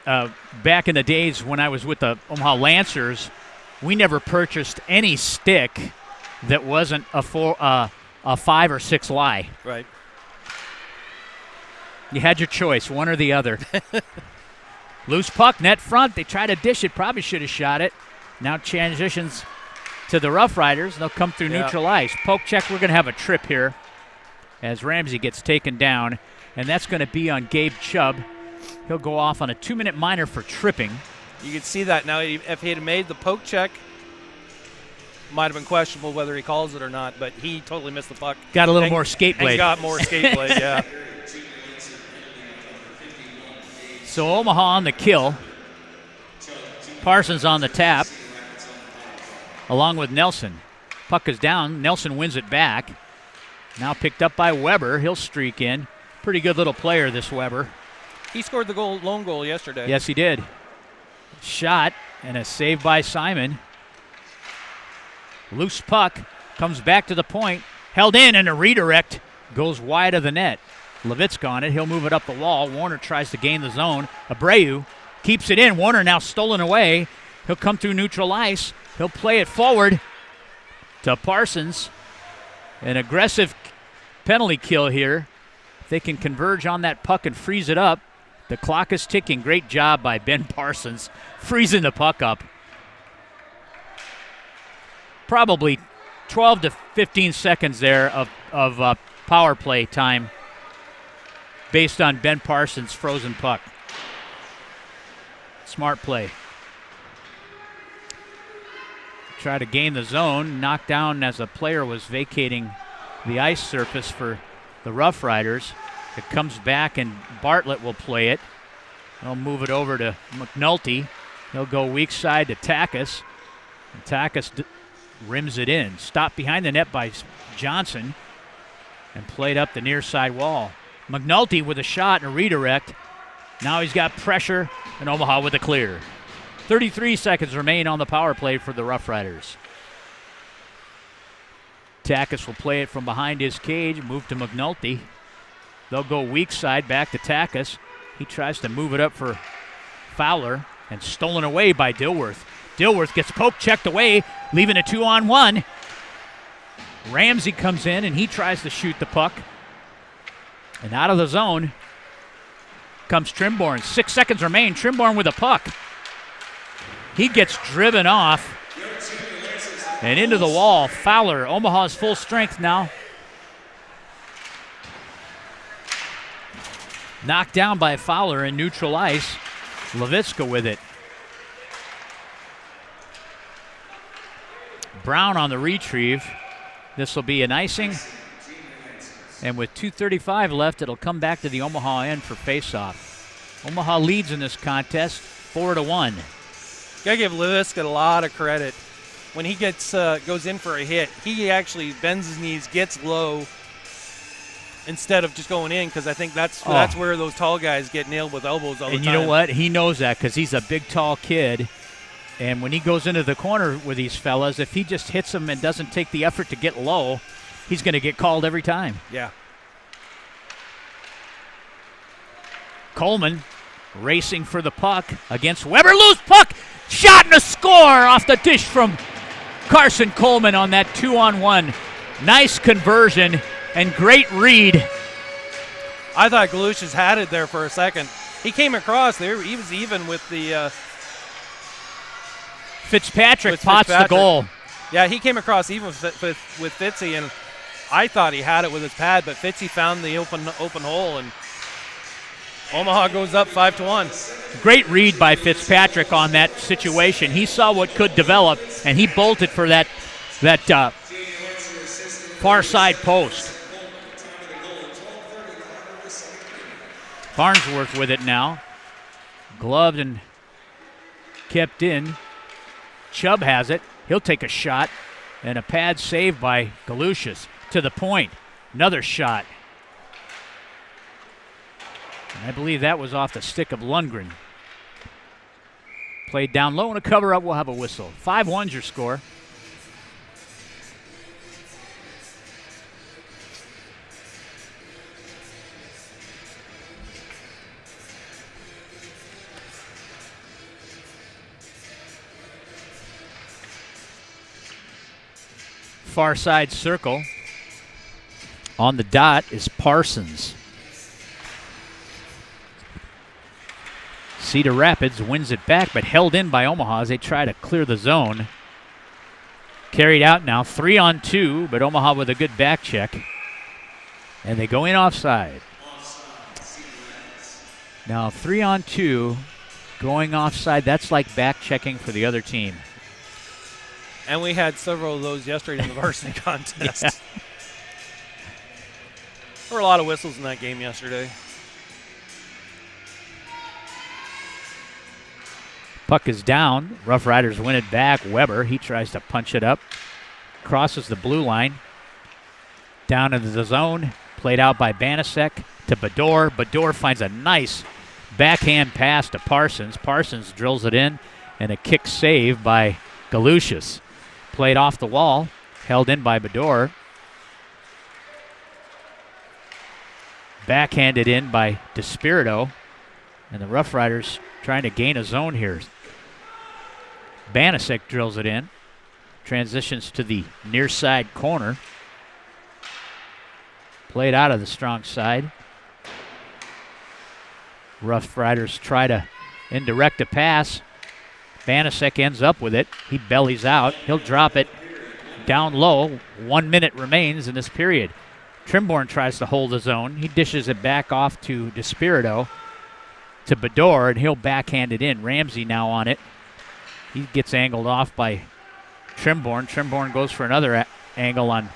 Speaker 2: back in the days when I was with the Omaha Lancers, we never purchased any stick that wasn't a 5 or 6 lie.
Speaker 1: Right.
Speaker 2: You had your choice, one or the other. Loose puck, net front. They try to dish it. Probably should have shot it. Now transitions to the Rough Riders. They'll come through neutral ice. Poke check. We're going to have a trip here as Ramsey gets taken down, and that's going to be on Gabe Chubb. He'll go off on a 2-minute minor for tripping.
Speaker 1: You can see that now. If he had made the poke check, might have been questionable whether he calls it or not, but he totally missed the puck.
Speaker 2: Got a little more skate blade.
Speaker 1: And got more skate blade, yeah.
Speaker 2: So Omaha on the kill. Parsons on the tap, along with Nelson. Puck is down. Nelson wins it back. Now picked up by Weber. He'll streak in. Pretty good little player, this Weber.
Speaker 1: He scored the lone goal yesterday.
Speaker 2: Yes, he did. Shot and a save by Simon. Loose puck comes back to the point. Held in, and a redirect goes wide of the net. Levitska on it. He'll move it up the wall. Warner tries to gain the zone. Abreu keeps it in. Warner now stolen away. He'll come through neutral ice. He'll play it forward to Parsons. An aggressive penalty kill here. If they can converge on that puck and freeze it up. The clock is ticking. Great job by Ben Parsons freezing the puck up. Probably 12 to 15 seconds there of power play time based on Ben Parsons' frozen puck. Smart play. Try to gain the zone. Knocked down as a player was vacating the ice surface for the Roughriders. It comes back, and Bartlett will play it. They'll move it over to McNulty. He'll go weak side to Takis. And Takis rims it in. Stopped behind the net by Johnson and played up the near side wall. McNulty with a shot and a redirect. Now he's got pressure, and Omaha with a clear. 33 seconds remain on the power play for the Roughriders. Takis will play it from behind his cage, move to McNulty. They'll go weak side back to Takis. He tries to move it up for Fowler, and stolen away by Dilworth. Dilworth gets poke checked away, leaving a 2-on-1. Ramsey comes in, and he tries to shoot the puck. And out of the zone comes Trimborn. 6 seconds remain. Trimborn with a puck. He gets driven off and into the wall. Fowler, Omaha's full strength now. Knocked down by Fowler in neutral ice. Levitska with it. Brown on the retrieve. This will be an icing. And with 2:35 left, it'll come back to the Omaha end for faceoff. Omaha leads in this contest 4-1.
Speaker 1: Gotta give Levitska a lot of credit. When he goes in for a hit, he actually bends his knees, gets low, instead of just going in, because I think that's where those tall guys get nailed with elbows all the time.
Speaker 2: And you know what? He knows that because he's a big, tall kid. And when he goes into the corner with these fellas, if he just hits them and doesn't take the effort to get low, he's going to get called every time.
Speaker 1: Yeah.
Speaker 2: Coleman racing for the puck against Weber. Loose puck! Shot and a score off the dish from Carson Coleman on that 2-on-1. Nice conversion and great read.
Speaker 1: I thought Galushas had it there for a second. He came across there. He was even with the
Speaker 2: Fitzpatrick pots the goal.
Speaker 1: Yeah, he came across even with Fitzy, and I thought he had it with his pad, but Fitzy found the open hole, and Omaha goes up 5-1.
Speaker 2: Great read by Fitzpatrick on that situation. He saw what could develop, and he bolted for that far side post. Farnsworth with it now. Gloved and kept in. Chubb has it. He'll take a shot. And a pad save by Galushas. To the point. Another shot. And I believe that was off the stick of Lundgren. Played down low and a cover up. We'll have a whistle. 5-1's your score. Far side circle. On the dot is Parsons. Cedar Rapids wins it back, but held in by Omaha as they try to clear the zone. Carried out now, 3-on-2, but Omaha with a good back check. And they go in offside. Now 3-on-2, going offside, that's like back checking for the other team.
Speaker 1: And we had several of those yesterday in the varsity contest.
Speaker 2: Yeah.
Speaker 1: There were a lot of whistles in that game yesterday.
Speaker 2: Puck is down. Roughriders win it back. Weber, he tries to punch it up. Crosses the blue line. Down into the zone, played out by Banasek to Bador. Bador finds a nice backhand pass to Parsons. Parsons drills it in, and a kick save by Galushis. Played off the wall, held in by Bador. Backhanded in by DeSpirito, and the Roughriders trying to gain a zone here. Banasek drills it in, transitions to the near side corner. Played out of the strong side. Roughriders try to indirect a pass. Banasek ends up with it. He bellies out. He'll drop it down low. 1 minute remains in this period. Trimborn tries to hold his own. He dishes it back off to DeSpirito, to Bador, and he'll backhand it in. Ramsey now on it. He gets angled off by Trimborn. Trimborn goes for another angle on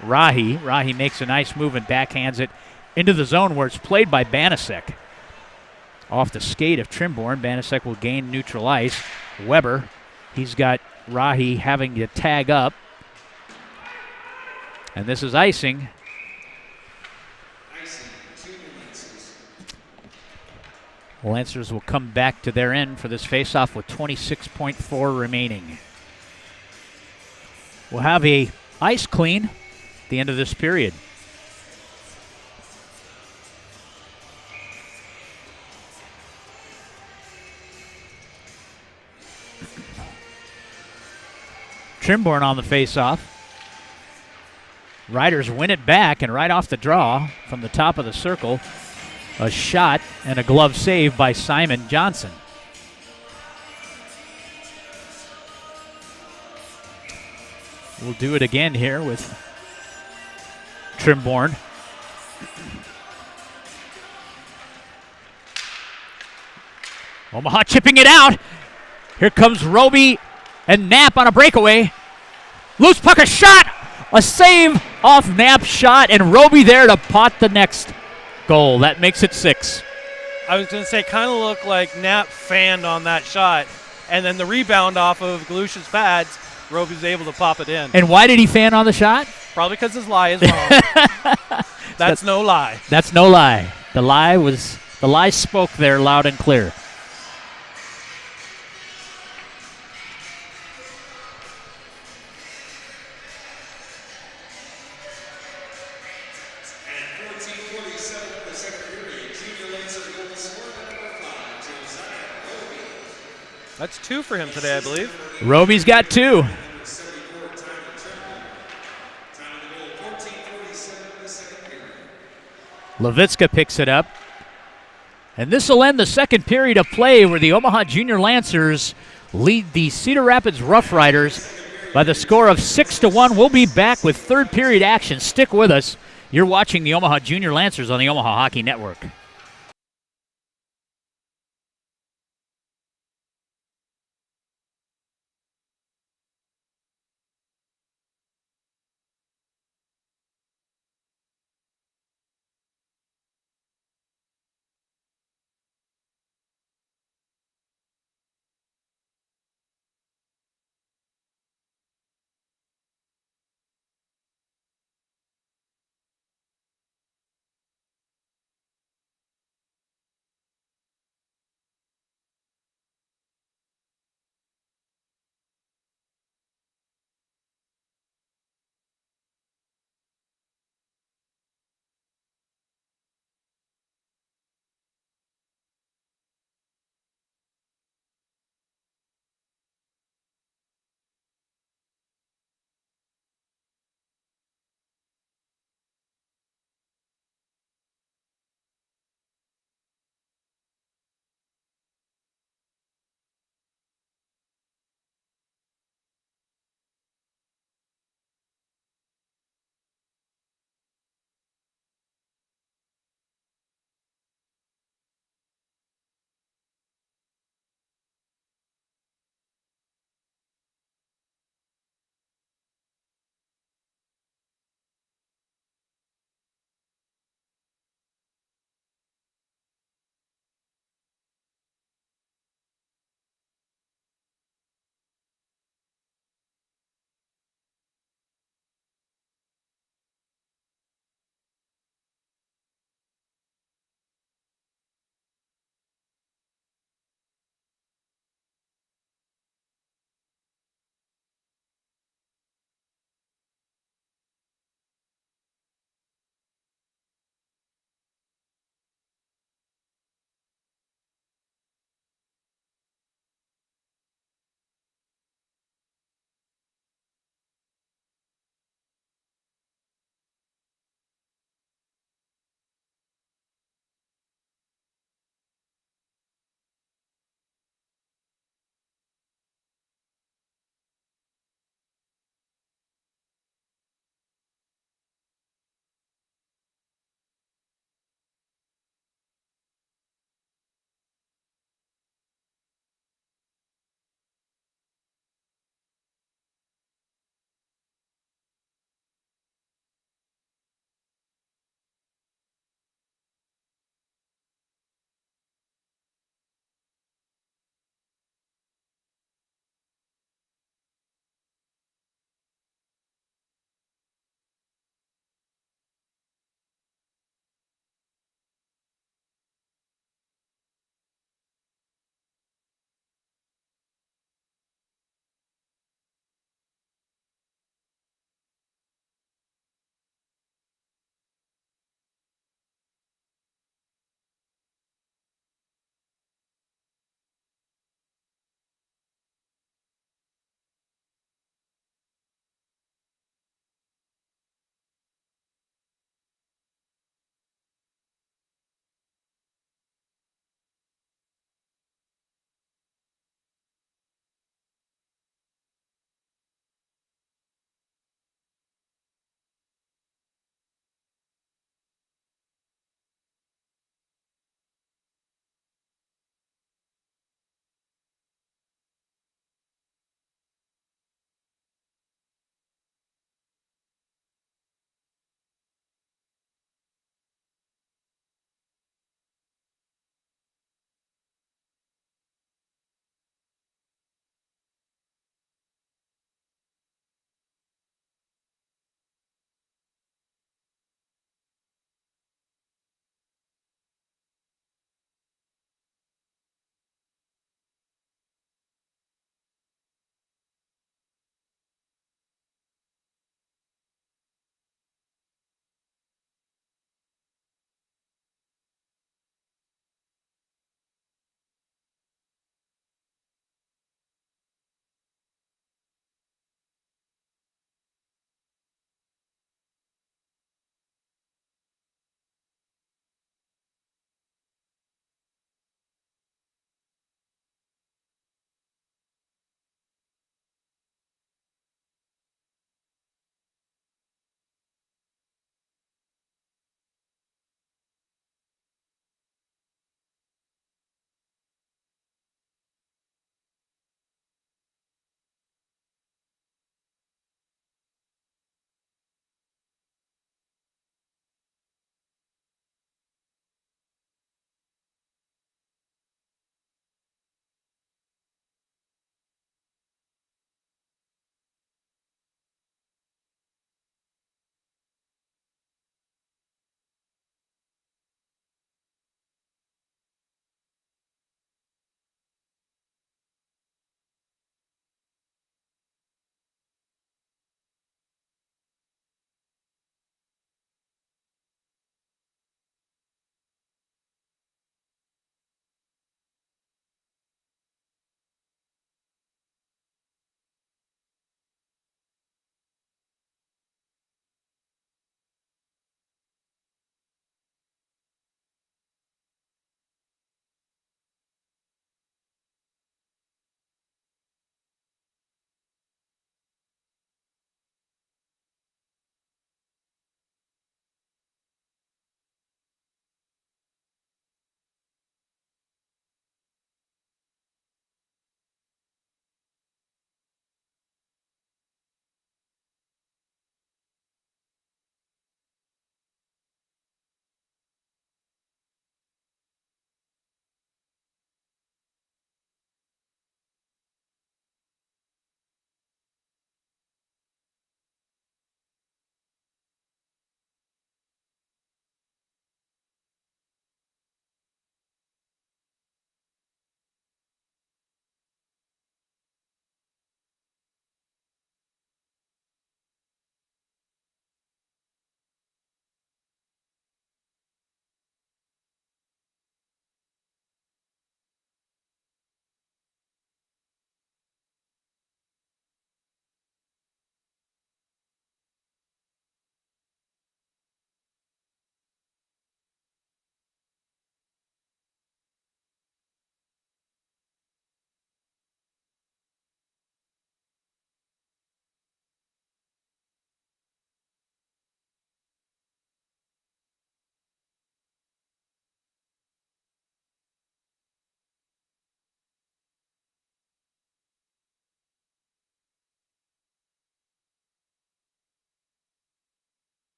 Speaker 2: Rahi. Rahi makes a nice move and backhands it into the zone where it's played by Banasek. Off the skate of Trimborn, Banasek will gain neutral ice. Weber, he's got Rahi having to tag up. And this is icing. Lancers will come back to their end for this faceoff with 26.4 remaining. We'll have a ice clean at the end of this period. Trimborn on the faceoff. Riders win it back, and right off the draw from the top of the circle, a shot and a glove save by Simon Johnson. We'll do it again here with Trimborn. Omaha chipping it out. Here comes Roby and Knapp on a breakaway. Loose puck, a shot! A save off Knapp's shot, and Roby there to pot the next goal. That makes it 6.
Speaker 1: I was going to say, kind of looked like Knapp fanned on that shot, and then the rebound off of Galusha's pads, Roby's able to pop it in.
Speaker 2: And why did he fan on the shot?
Speaker 1: Probably because his lie is wrong. That's no lie.
Speaker 2: That's no lie. The lie spoke there loud and clear.
Speaker 1: That's 2 for him today, I believe.
Speaker 2: Roby's got 2. Levitska picks it up. And this will end the second period of play where the Omaha Junior Lancers lead the Cedar Rapids Roughriders by the score of 6-1. We'll be back with third period action. Stick with us. You're watching the Omaha Junior Lancers on the Omaha Hockey Network.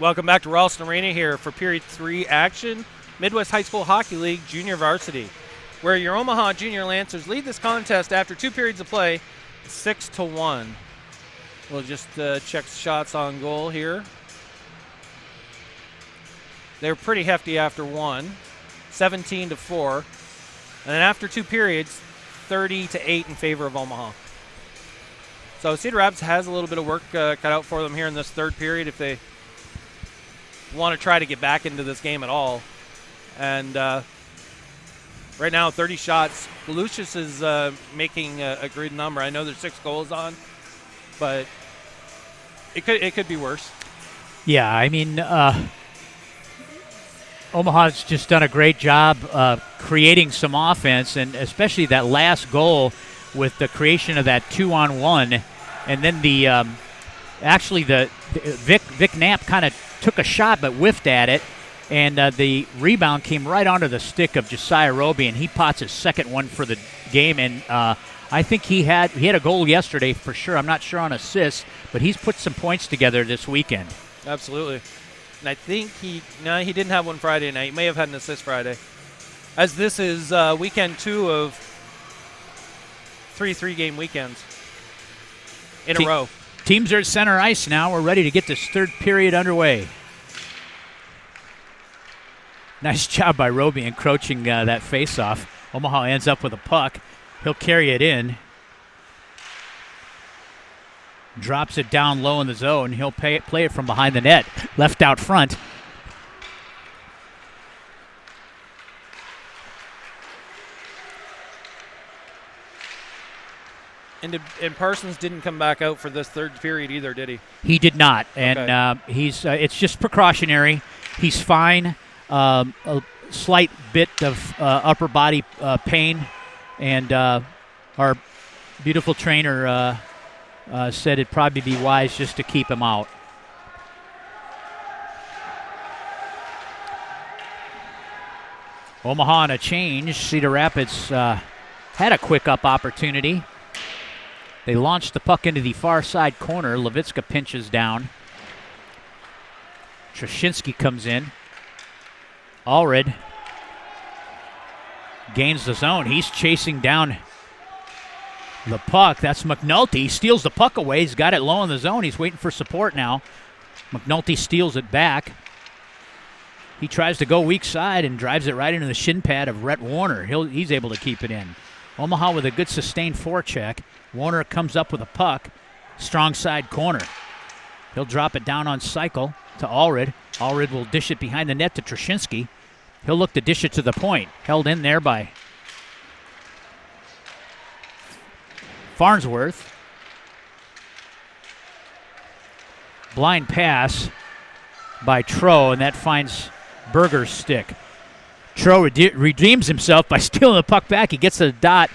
Speaker 1: Welcome back to Ralston Arena here for Period 3 action, Midwest High School Hockey League Junior Varsity, where your Omaha Junior Lancers lead this contest after 2 periods of play, 6-1. We'll just check shots on goal here. They were pretty hefty after 1, 17-4. And then after 2 periods, 30-8 in favor of Omaha. So Cedar Rapids has a little bit of work cut out for them here in this 3rd period if they want to try to get back into this game at all. And right now, 30 shots. Lucius is making a good number. I know there's 6 goals on, but it could be worse.
Speaker 2: Yeah, I mean, Omaha's just done a great job creating some offense, and especially that last goal with the creation of that 2-on-1, and then the Vic Knapp kind of took a shot but whiffed at it, and the rebound came right onto the stick of Josiah Roby, and he pots his 2nd one for the game. And I think he had a goal yesterday for sure. I'm not sure on assists, but he's put some points together this weekend.
Speaker 1: Absolutely. And I think he didn't have one Friday night. He may have had an assist Friday. As this is weekend 2 of 3 3-game weekends in a row.
Speaker 2: Teams are at center ice now. We're ready to get this 3rd period underway. Nice job by Roby encroaching that faceoff. Omaha ends up with a puck. He'll carry it in. Drops it down low in the zone. He'll play it from behind the net. Left out front.
Speaker 1: And Parsons didn't come back out for this 3rd period either, did he?
Speaker 2: He did not, and he's it's just precautionary. He's fine. A slight bit of upper body pain, and our beautiful trainer said it'd probably be wise just to keep him out. Omaha on a change. Cedar Rapids had a quick up opportunity. They launched the puck into the far side corner. Levitska pinches down. Trashinsky comes in. Allred gains the zone. He's chasing down the puck. That's McNulty. He steals the puck away. He's got it low in the zone. He's waiting for support now. McNulty steals it back. He tries to go weak side and drives it right into the shin pad of Rhett Warner. He's able to keep it in. Omaha with a good sustained forecheck. Warner comes up with a puck. Strong side corner. He'll drop it down on cycle to Allred. Allred will dish it behind the net to Trashinsky. He'll look to dish it to the point. Held in there by Farnsworth. Blind pass by Tro, and that finds Berger's stick. Tro redeems himself by stealing the puck back. He gets a dot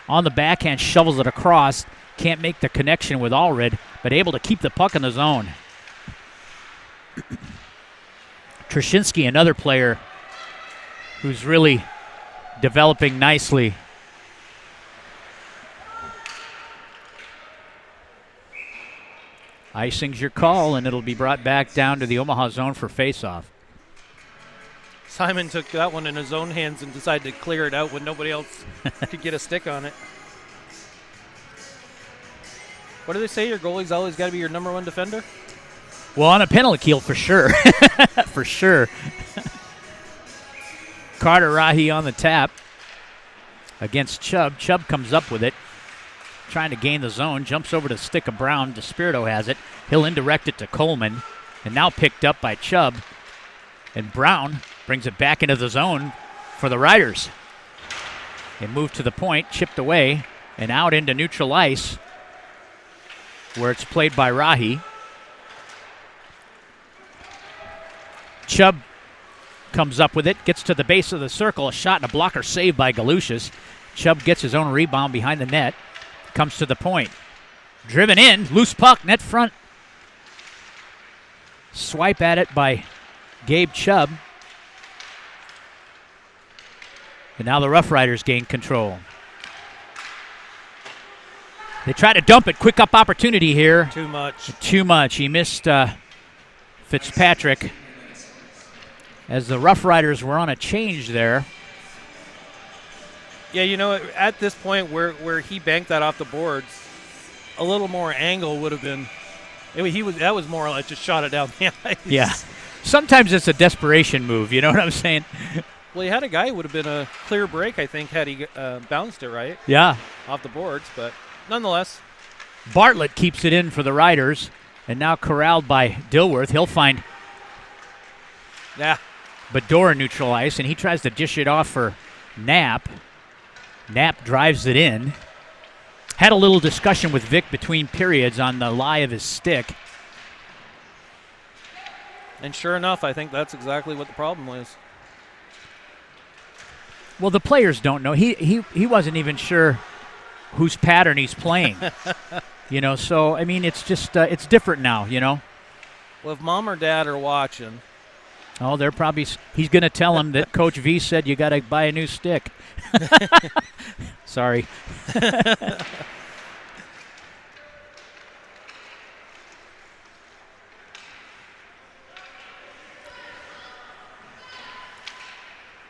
Speaker 2: on the backhand, shovels it across. Can't make the connection with Allred, but able to keep the puck in the zone. Trashinsky, another player who's really developing nicely. Icing's your call, and it'll be brought back down to the Omaha zone for faceoff.
Speaker 1: Simon took that one in his own hands and decided to clear it out when nobody else could get a stick on it. What do they say? Your goalie's always got to be your number 1 defender?
Speaker 2: Well, on a penalty kill, for sure. For sure. Carter Rahi on the tap against Chubb. Chubb comes up with it, trying to gain the zone. Jumps over to the stick of Brown. DeSpirito has it. He'll indirect it to Coleman. And now picked up by Chubb. And Brown brings it back into the zone for the Riders. They move to the point, chipped away, and out into neutral ice, where it's played by Rahi. Chubb comes up with it, gets to the base of the circle, a shot and a blocker saved by Galushis. Chubb gets his own rebound behind the net, comes to the point. Driven in, loose puck, net front. Swipe at it by Gabe Chubb. And now the Roughriders gain control. They try to dump it. Quick up opportunity here.
Speaker 1: Too much.
Speaker 2: Too much. He missed Fitzpatrick, as the Roughriders were on a change there.
Speaker 1: Yeah, at this point where he banked that off the boards, a little more angle would have been. That was more like just shot it down the ice.
Speaker 2: Yeah. Sometimes it's a desperation move, you know what I'm saying?
Speaker 1: Well, he had a guy who would have been a clear break, I think, had he bounced it right.
Speaker 2: Yeah.
Speaker 1: Off the boards, but nonetheless.
Speaker 2: Bartlett keeps it in for the Riders, and now corralled by Dilworth. He'll find Bedore neutral ice, and he tries to dish it off for Knapp. Knapp drives it in. Had a little discussion with Vic between periods on the lie of his stick.
Speaker 1: And sure enough, I think that's exactly what the problem was.
Speaker 2: Well, the players don't know. He wasn't even sure whose pattern he's playing. So, I mean, it's just, it's different now,
Speaker 1: Well, if Mom or Dad are watching.
Speaker 2: Oh, he's going to tell him that Coach V said you got to buy a new stick. Sorry.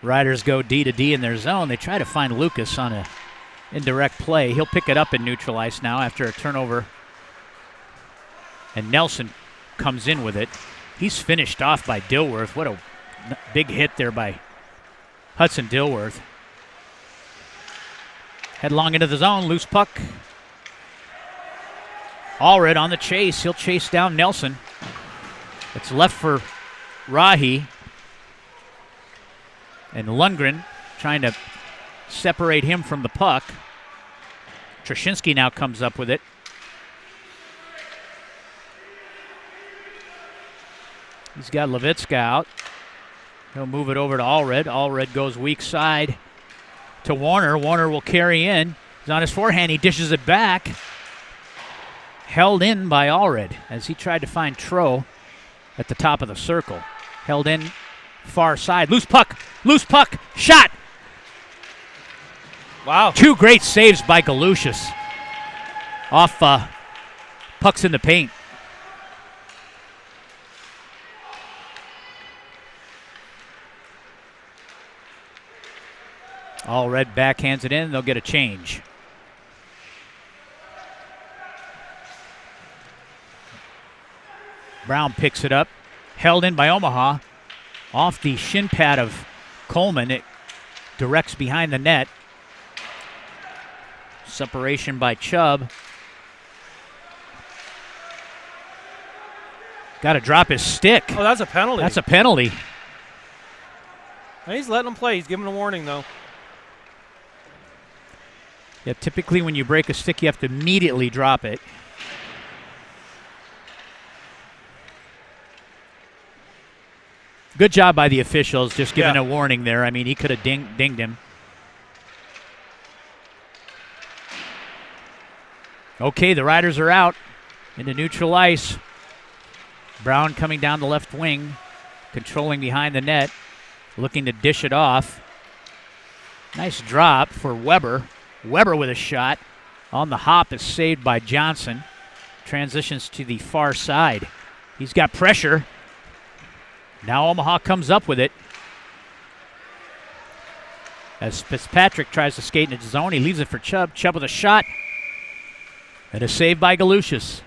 Speaker 2: Riders go D to D in their zone. They try to find Lucas on a indirect play. He'll pick it up in neutral ice now after a turnover. And Nelson comes in with it. He's finished off by Dilworth. What a big hit there by Hudson Dilworth. Headlong into the zone, loose puck. Allred on the chase. He'll chase down Nelson. It's left for Rahi. And Lundgren trying to separate him from the puck. Trashinsky now comes up with it. He's got Levitska out. He'll move it over to Allred. Allred goes weak side to Warner. Warner will carry in. He's on his forehand. He dishes it back. Held in by Allred as he tried to find Tro at the top of the circle. Held in far side. Loose puck. Loose puck. Shot.
Speaker 1: Wow.
Speaker 2: Two great saves by Galushis. Off pucks in the paint. Allred backhands it in. They'll get a change. Brown picks it up. Held in by Omaha. Off the shin pad of Coleman. It directs behind the net. Separation by Chubb. Got to drop his stick.
Speaker 1: Oh, that's a penalty.
Speaker 2: That's a penalty.
Speaker 1: He's letting him play. He's giving a warning, though.
Speaker 2: Yeah, typically when you break a stick, you have to immediately drop it. Good job by the officials, just giving a warning there. I mean, he could have dinged him. Okay, the Riders are out into neutral ice. Brown coming down the left wing, controlling behind the net, looking to dish it off. Nice drop for Weber. Weber with a shot. On the hop is saved by Johnson. Transitions to the far side. He's got pressure. Now Omaha comes up with it. As Fitzpatrick tries to skate into his zone, he leaves it for Chubb. Chubb with a shot. And a save by Galushis.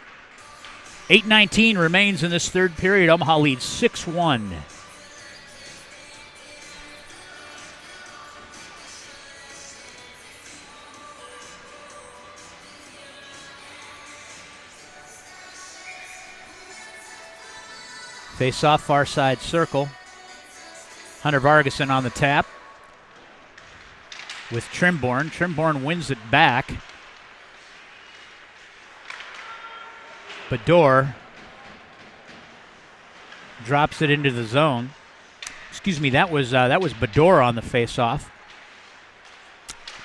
Speaker 2: 8:19 remains in this third period. Omaha leads 6-1. Face off, far side circle. Hunter Vargason on the tap with Trimborn. Trimborn wins it back. Bedore drops it into the zone. Excuse me, that was Bedore on the face-off.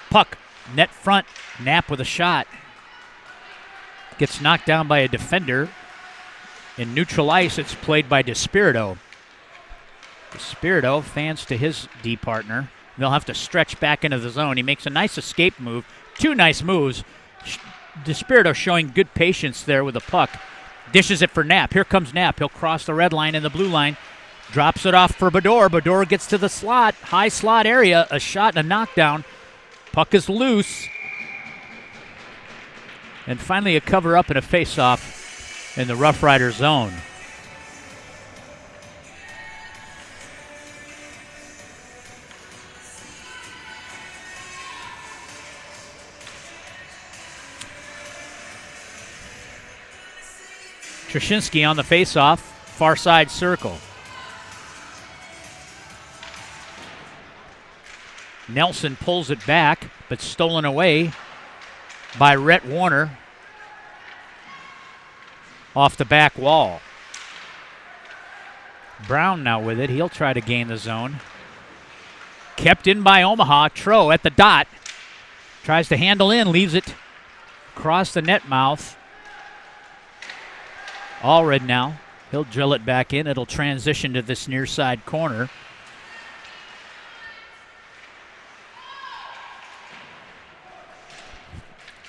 Speaker 2: Puck, net front, Knapp with a shot. Gets knocked down by a defender. In neutral ice, it's played by DeSpirito. DeSpirito fans to his D partner. They'll have to stretch back into the zone. He makes a nice escape move. Two nice moves. DeSpirito showing good patience there with the puck. Dishes it for Knapp. Here comes Knapp. He'll cross the red line and the blue line. Drops it off for Bador. Bador gets to the slot, high slot area. A shot and a knockdown. Puck is loose. And finally a cover-up and a face-off in the Roughriders zone. Trushinsky on the face-off, far side circle. Nelson pulls it back, but stolen away by Rhett Warner off the back wall. Brown now with it. He'll try to gain the zone. Kept in by Omaha. Tro at the dot. Tries to handle in, leaves it across the net mouth. Allred now. He'll drill it back in. It'll transition to this near side corner.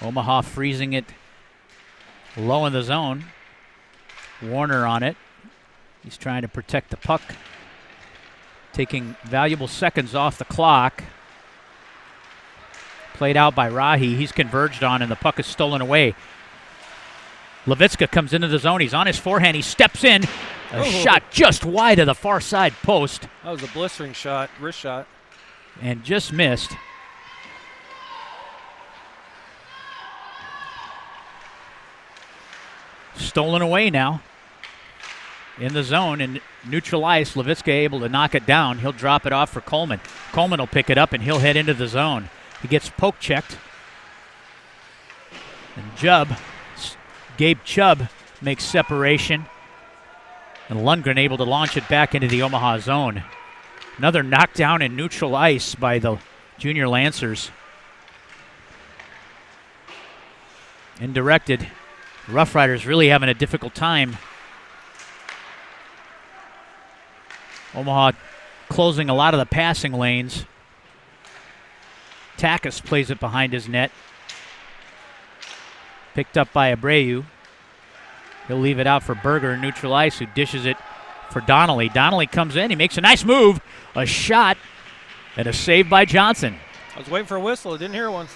Speaker 2: Omaha freezing it low in the zone. Warner on it. He's trying to protect the puck. Taking valuable seconds off the clock. Played out by Rahi. He's converged on and the puck is stolen away. Levitska comes into the zone. He's on his forehand. He steps in. A shot just wide of the far side post.
Speaker 1: That was a blistering shot, wrist shot.
Speaker 2: And just missed. Stolen away now. In the zone and neutral ice. Levitska able to knock it down. He'll drop it off for Coleman. Coleman will pick it up and he'll head into the zone. He gets poke checked. And Gabe Chubb makes separation. And Lundgren able to launch it back into the Omaha zone. Another knockdown in neutral ice by the junior Lancers. Indirected. Roughriders really having a difficult time. Omaha closing a lot of the passing lanes. Takis plays it behind his net. Picked up by Abreu. He'll leave it out for Berger in neutral ice, who dishes it for Donnelly. Donnelly comes in. He makes a nice move. A shot and a save by Johnson.
Speaker 1: I was waiting for a whistle. I didn't hear one.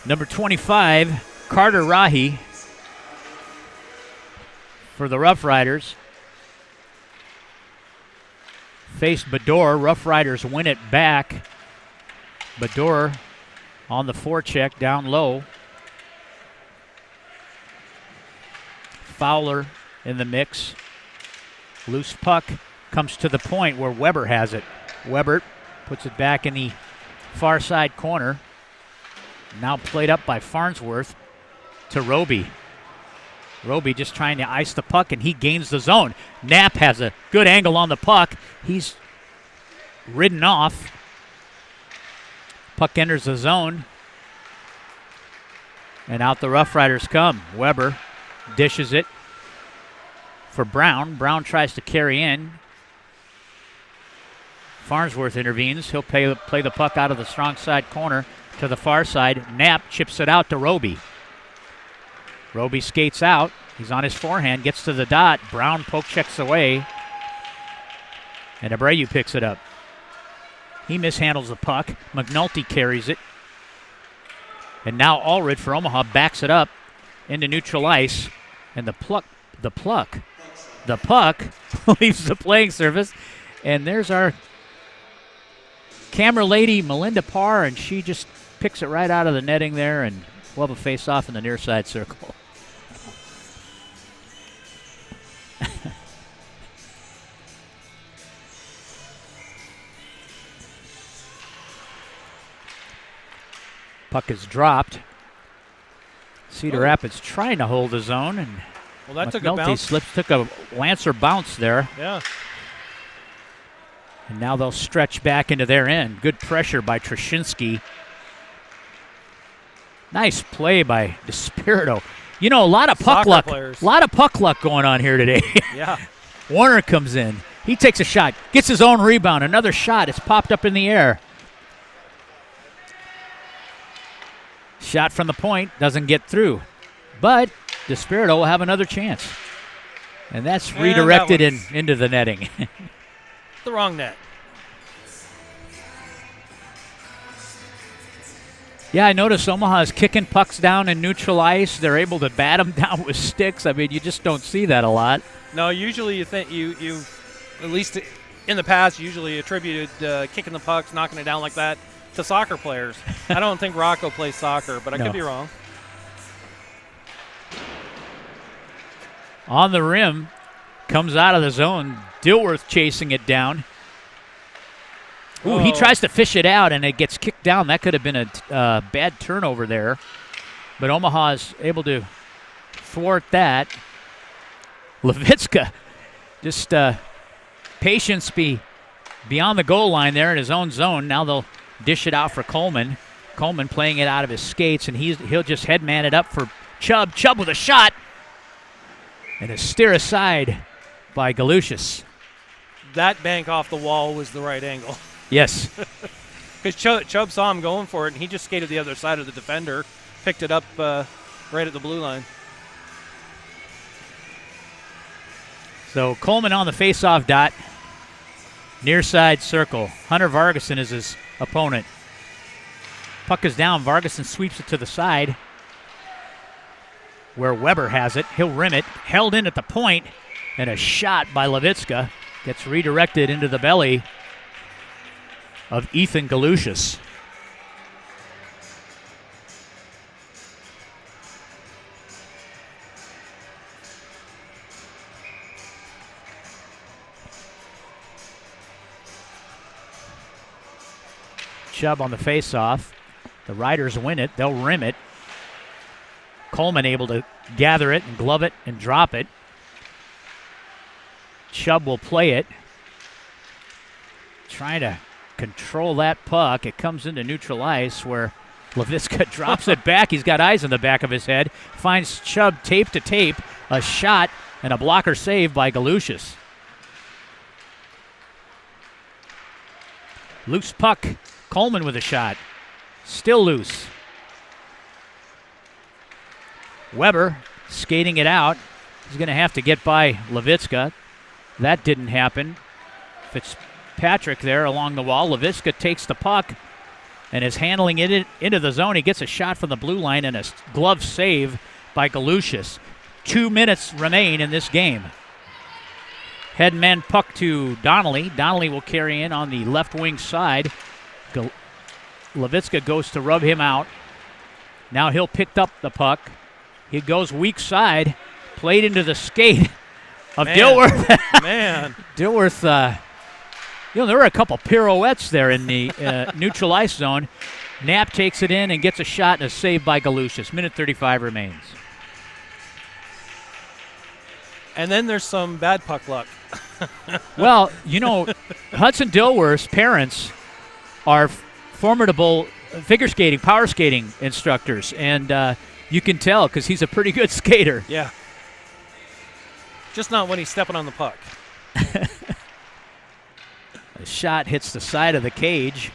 Speaker 2: Number 25, Carter Rahi for the Roughriders. Faced Bador. Roughriders win it back. Bador on the forecheck down low. Fowler in the mix. Loose puck comes to the point where Weber has it. Weber puts it back in the far side corner. Now played up by Farnsworth to Roby. Roby just trying to ice the puck, and he gains the zone. Knapp has a good angle on the puck. He's ridden off. Puck enters the zone. And out the Roughriders come. Weber dishes it for Brown. Brown tries to carry in. Farnsworth intervenes. He'll play the puck out of the strong side corner to the far side. Knapp chips it out to Roby. Roby skates out. He's on his forehand, gets to the dot. Brown poke checks away. And Abreu picks it up. He mishandles the puck. McNulty carries it. And now Allred for Omaha backs it up into neutral ice. And the puck leaves the playing surface. And there's our camera lady, Melinda Parr, and she just picks it right out of the netting there, and we'll have a face-off in the near side circle. Puck is dropped. Cedar Rapids trying to hold the zone, and
Speaker 1: that took a bounce.
Speaker 2: Took a Lancer bounce there.
Speaker 1: Yeah.
Speaker 2: And now they'll stretch back into their end. Good pressure by Trushinsky. Nice play by DeSpirito. You know, a lot of puck
Speaker 1: Soccer
Speaker 2: luck.
Speaker 1: players.
Speaker 2: A lot of puck luck going on here today.
Speaker 1: Yeah.
Speaker 2: Warner comes in. He takes a shot, gets his own rebound. Another shot. It's popped up in the air. Shot from the point doesn't get through. But Despirito will have another chance. And that's redirected into the netting.
Speaker 1: The wrong net.
Speaker 2: Yeah, I noticed Omaha's kicking pucks down in neutral ice. They're able to bat them down with sticks. I mean, you just don't see that a lot.
Speaker 1: No, usually you think you at least in the past, usually attributed kicking the pucks, knocking it down like that to soccer players. I don't think Rocco plays soccer, but I could be wrong.
Speaker 2: On the rim, comes out of the zone. Dilworth chasing it down. Ooh, he tries to fish it out, and it gets kicked down. That could have been a bad turnover there. But Omaha is able to thwart that. Levitska, just patience beyond the goal line there in his own zone. Now they'll dish it out for Coleman. Coleman playing it out of his skates, and he'll just headman it up for Chubb. Chubb with a shot. And a steer aside by Galushis.
Speaker 1: That bank off the wall was the right angle.
Speaker 2: Yes.
Speaker 1: Because Chubb saw him going for it, and he just skated the other side of the defender, picked it up right at the blue line.
Speaker 2: So Coleman on the face-off dot. Near side circle. Hunter Vargason is his opponent. Puck is down. Vargason sweeps it to the side where Weber has it. He'll rim it. Held in at the point, and a shot by Levitska gets redirected into the belly of Ethan Galushis. Chubb on the face-off. The Riders win it. They'll rim it. Coleman able to gather it and glove it and drop it. Chubb will play it. Trying to control that puck. It comes into neutral ice where Levitska drops it back. He's got eyes in the back of his head. Finds Chubb tape to tape. A shot and a blocker save by Galushis. Loose puck. Coleman with a shot. Still loose. Weber skating it out. He's going to have to get by Levitska. That didn't happen. Fitzpatrick there along the wall. Levitska takes the puck and is handling it into the zone. He gets a shot from the blue line and a glove save by Galushis. 2 minutes remain in this game. Head man puck to Donnelly. Donnelly will carry in on the left wing side. Levitska goes to rub him out. Now he'll pick up the puck. He goes weak side, played into the skate of Dilworth.
Speaker 1: Man.
Speaker 2: Dilworth, there were a couple pirouettes there in the neutral ice zone. Knapp takes it in and gets a shot and a save by Galushis. Minute 35 remains.
Speaker 1: And then there's some bad puck luck.
Speaker 2: Well, Hudson Dilworth's parents are formidable figure skating, power skating instructors, and you can tell because he's a pretty good skater.
Speaker 1: Yeah. Just not when he's stepping on the puck.
Speaker 2: A shot hits the side of the cage.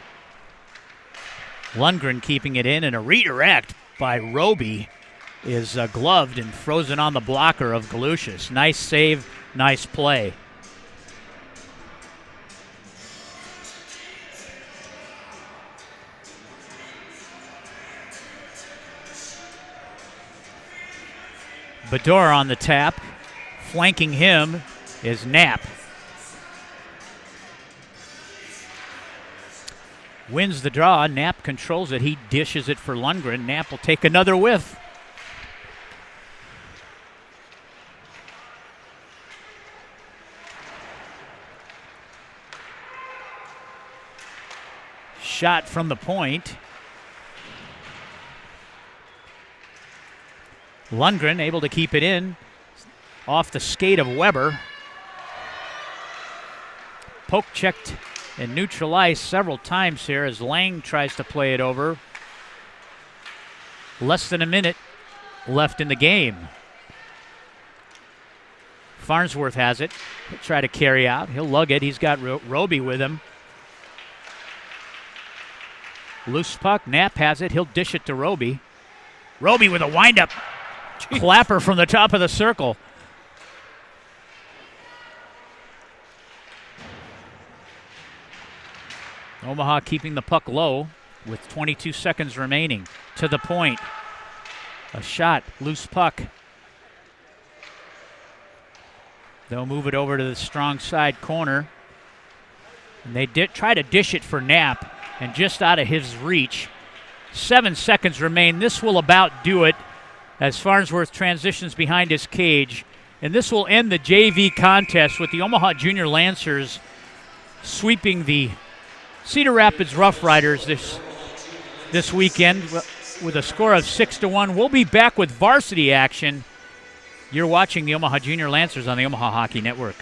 Speaker 2: Lundgren keeping it in, and a redirect by Roby is gloved and frozen on the blocker of Galushis. Nice save, nice play. Bador on the tap. Flanking him is Knapp. Wins the draw. Knapp controls it. He dishes it for Lundgren. Knapp will take another whiff. Shot from the point. Lundgren able to keep it in off the skate of Weber. Poke checked and neutral ice several times here as Lang tries to play it over. Less than a minute left in the game. Farnsworth has it. He'll try to carry out. He'll lug it. He's got Roby with him. Loose puck. Knapp has it. He'll dish it to Roby. Roby with a windup clapper from the top of the circle. Omaha keeping the puck low with 22 seconds remaining. To the point. A shot. Loose puck. They'll move it over to the strong side corner. And they try to dish it for Knapp, and just out of his reach. 7 seconds remain. This will about do it as Farnsworth transitions behind his cage. And this will end the JV contest with the Omaha Junior Lancers sweeping the Cedar Rapids Roughriders this weekend with a score of 6-1. We'll be back with varsity action. You're watching the Omaha Junior Lancers on the Omaha Hockey Network.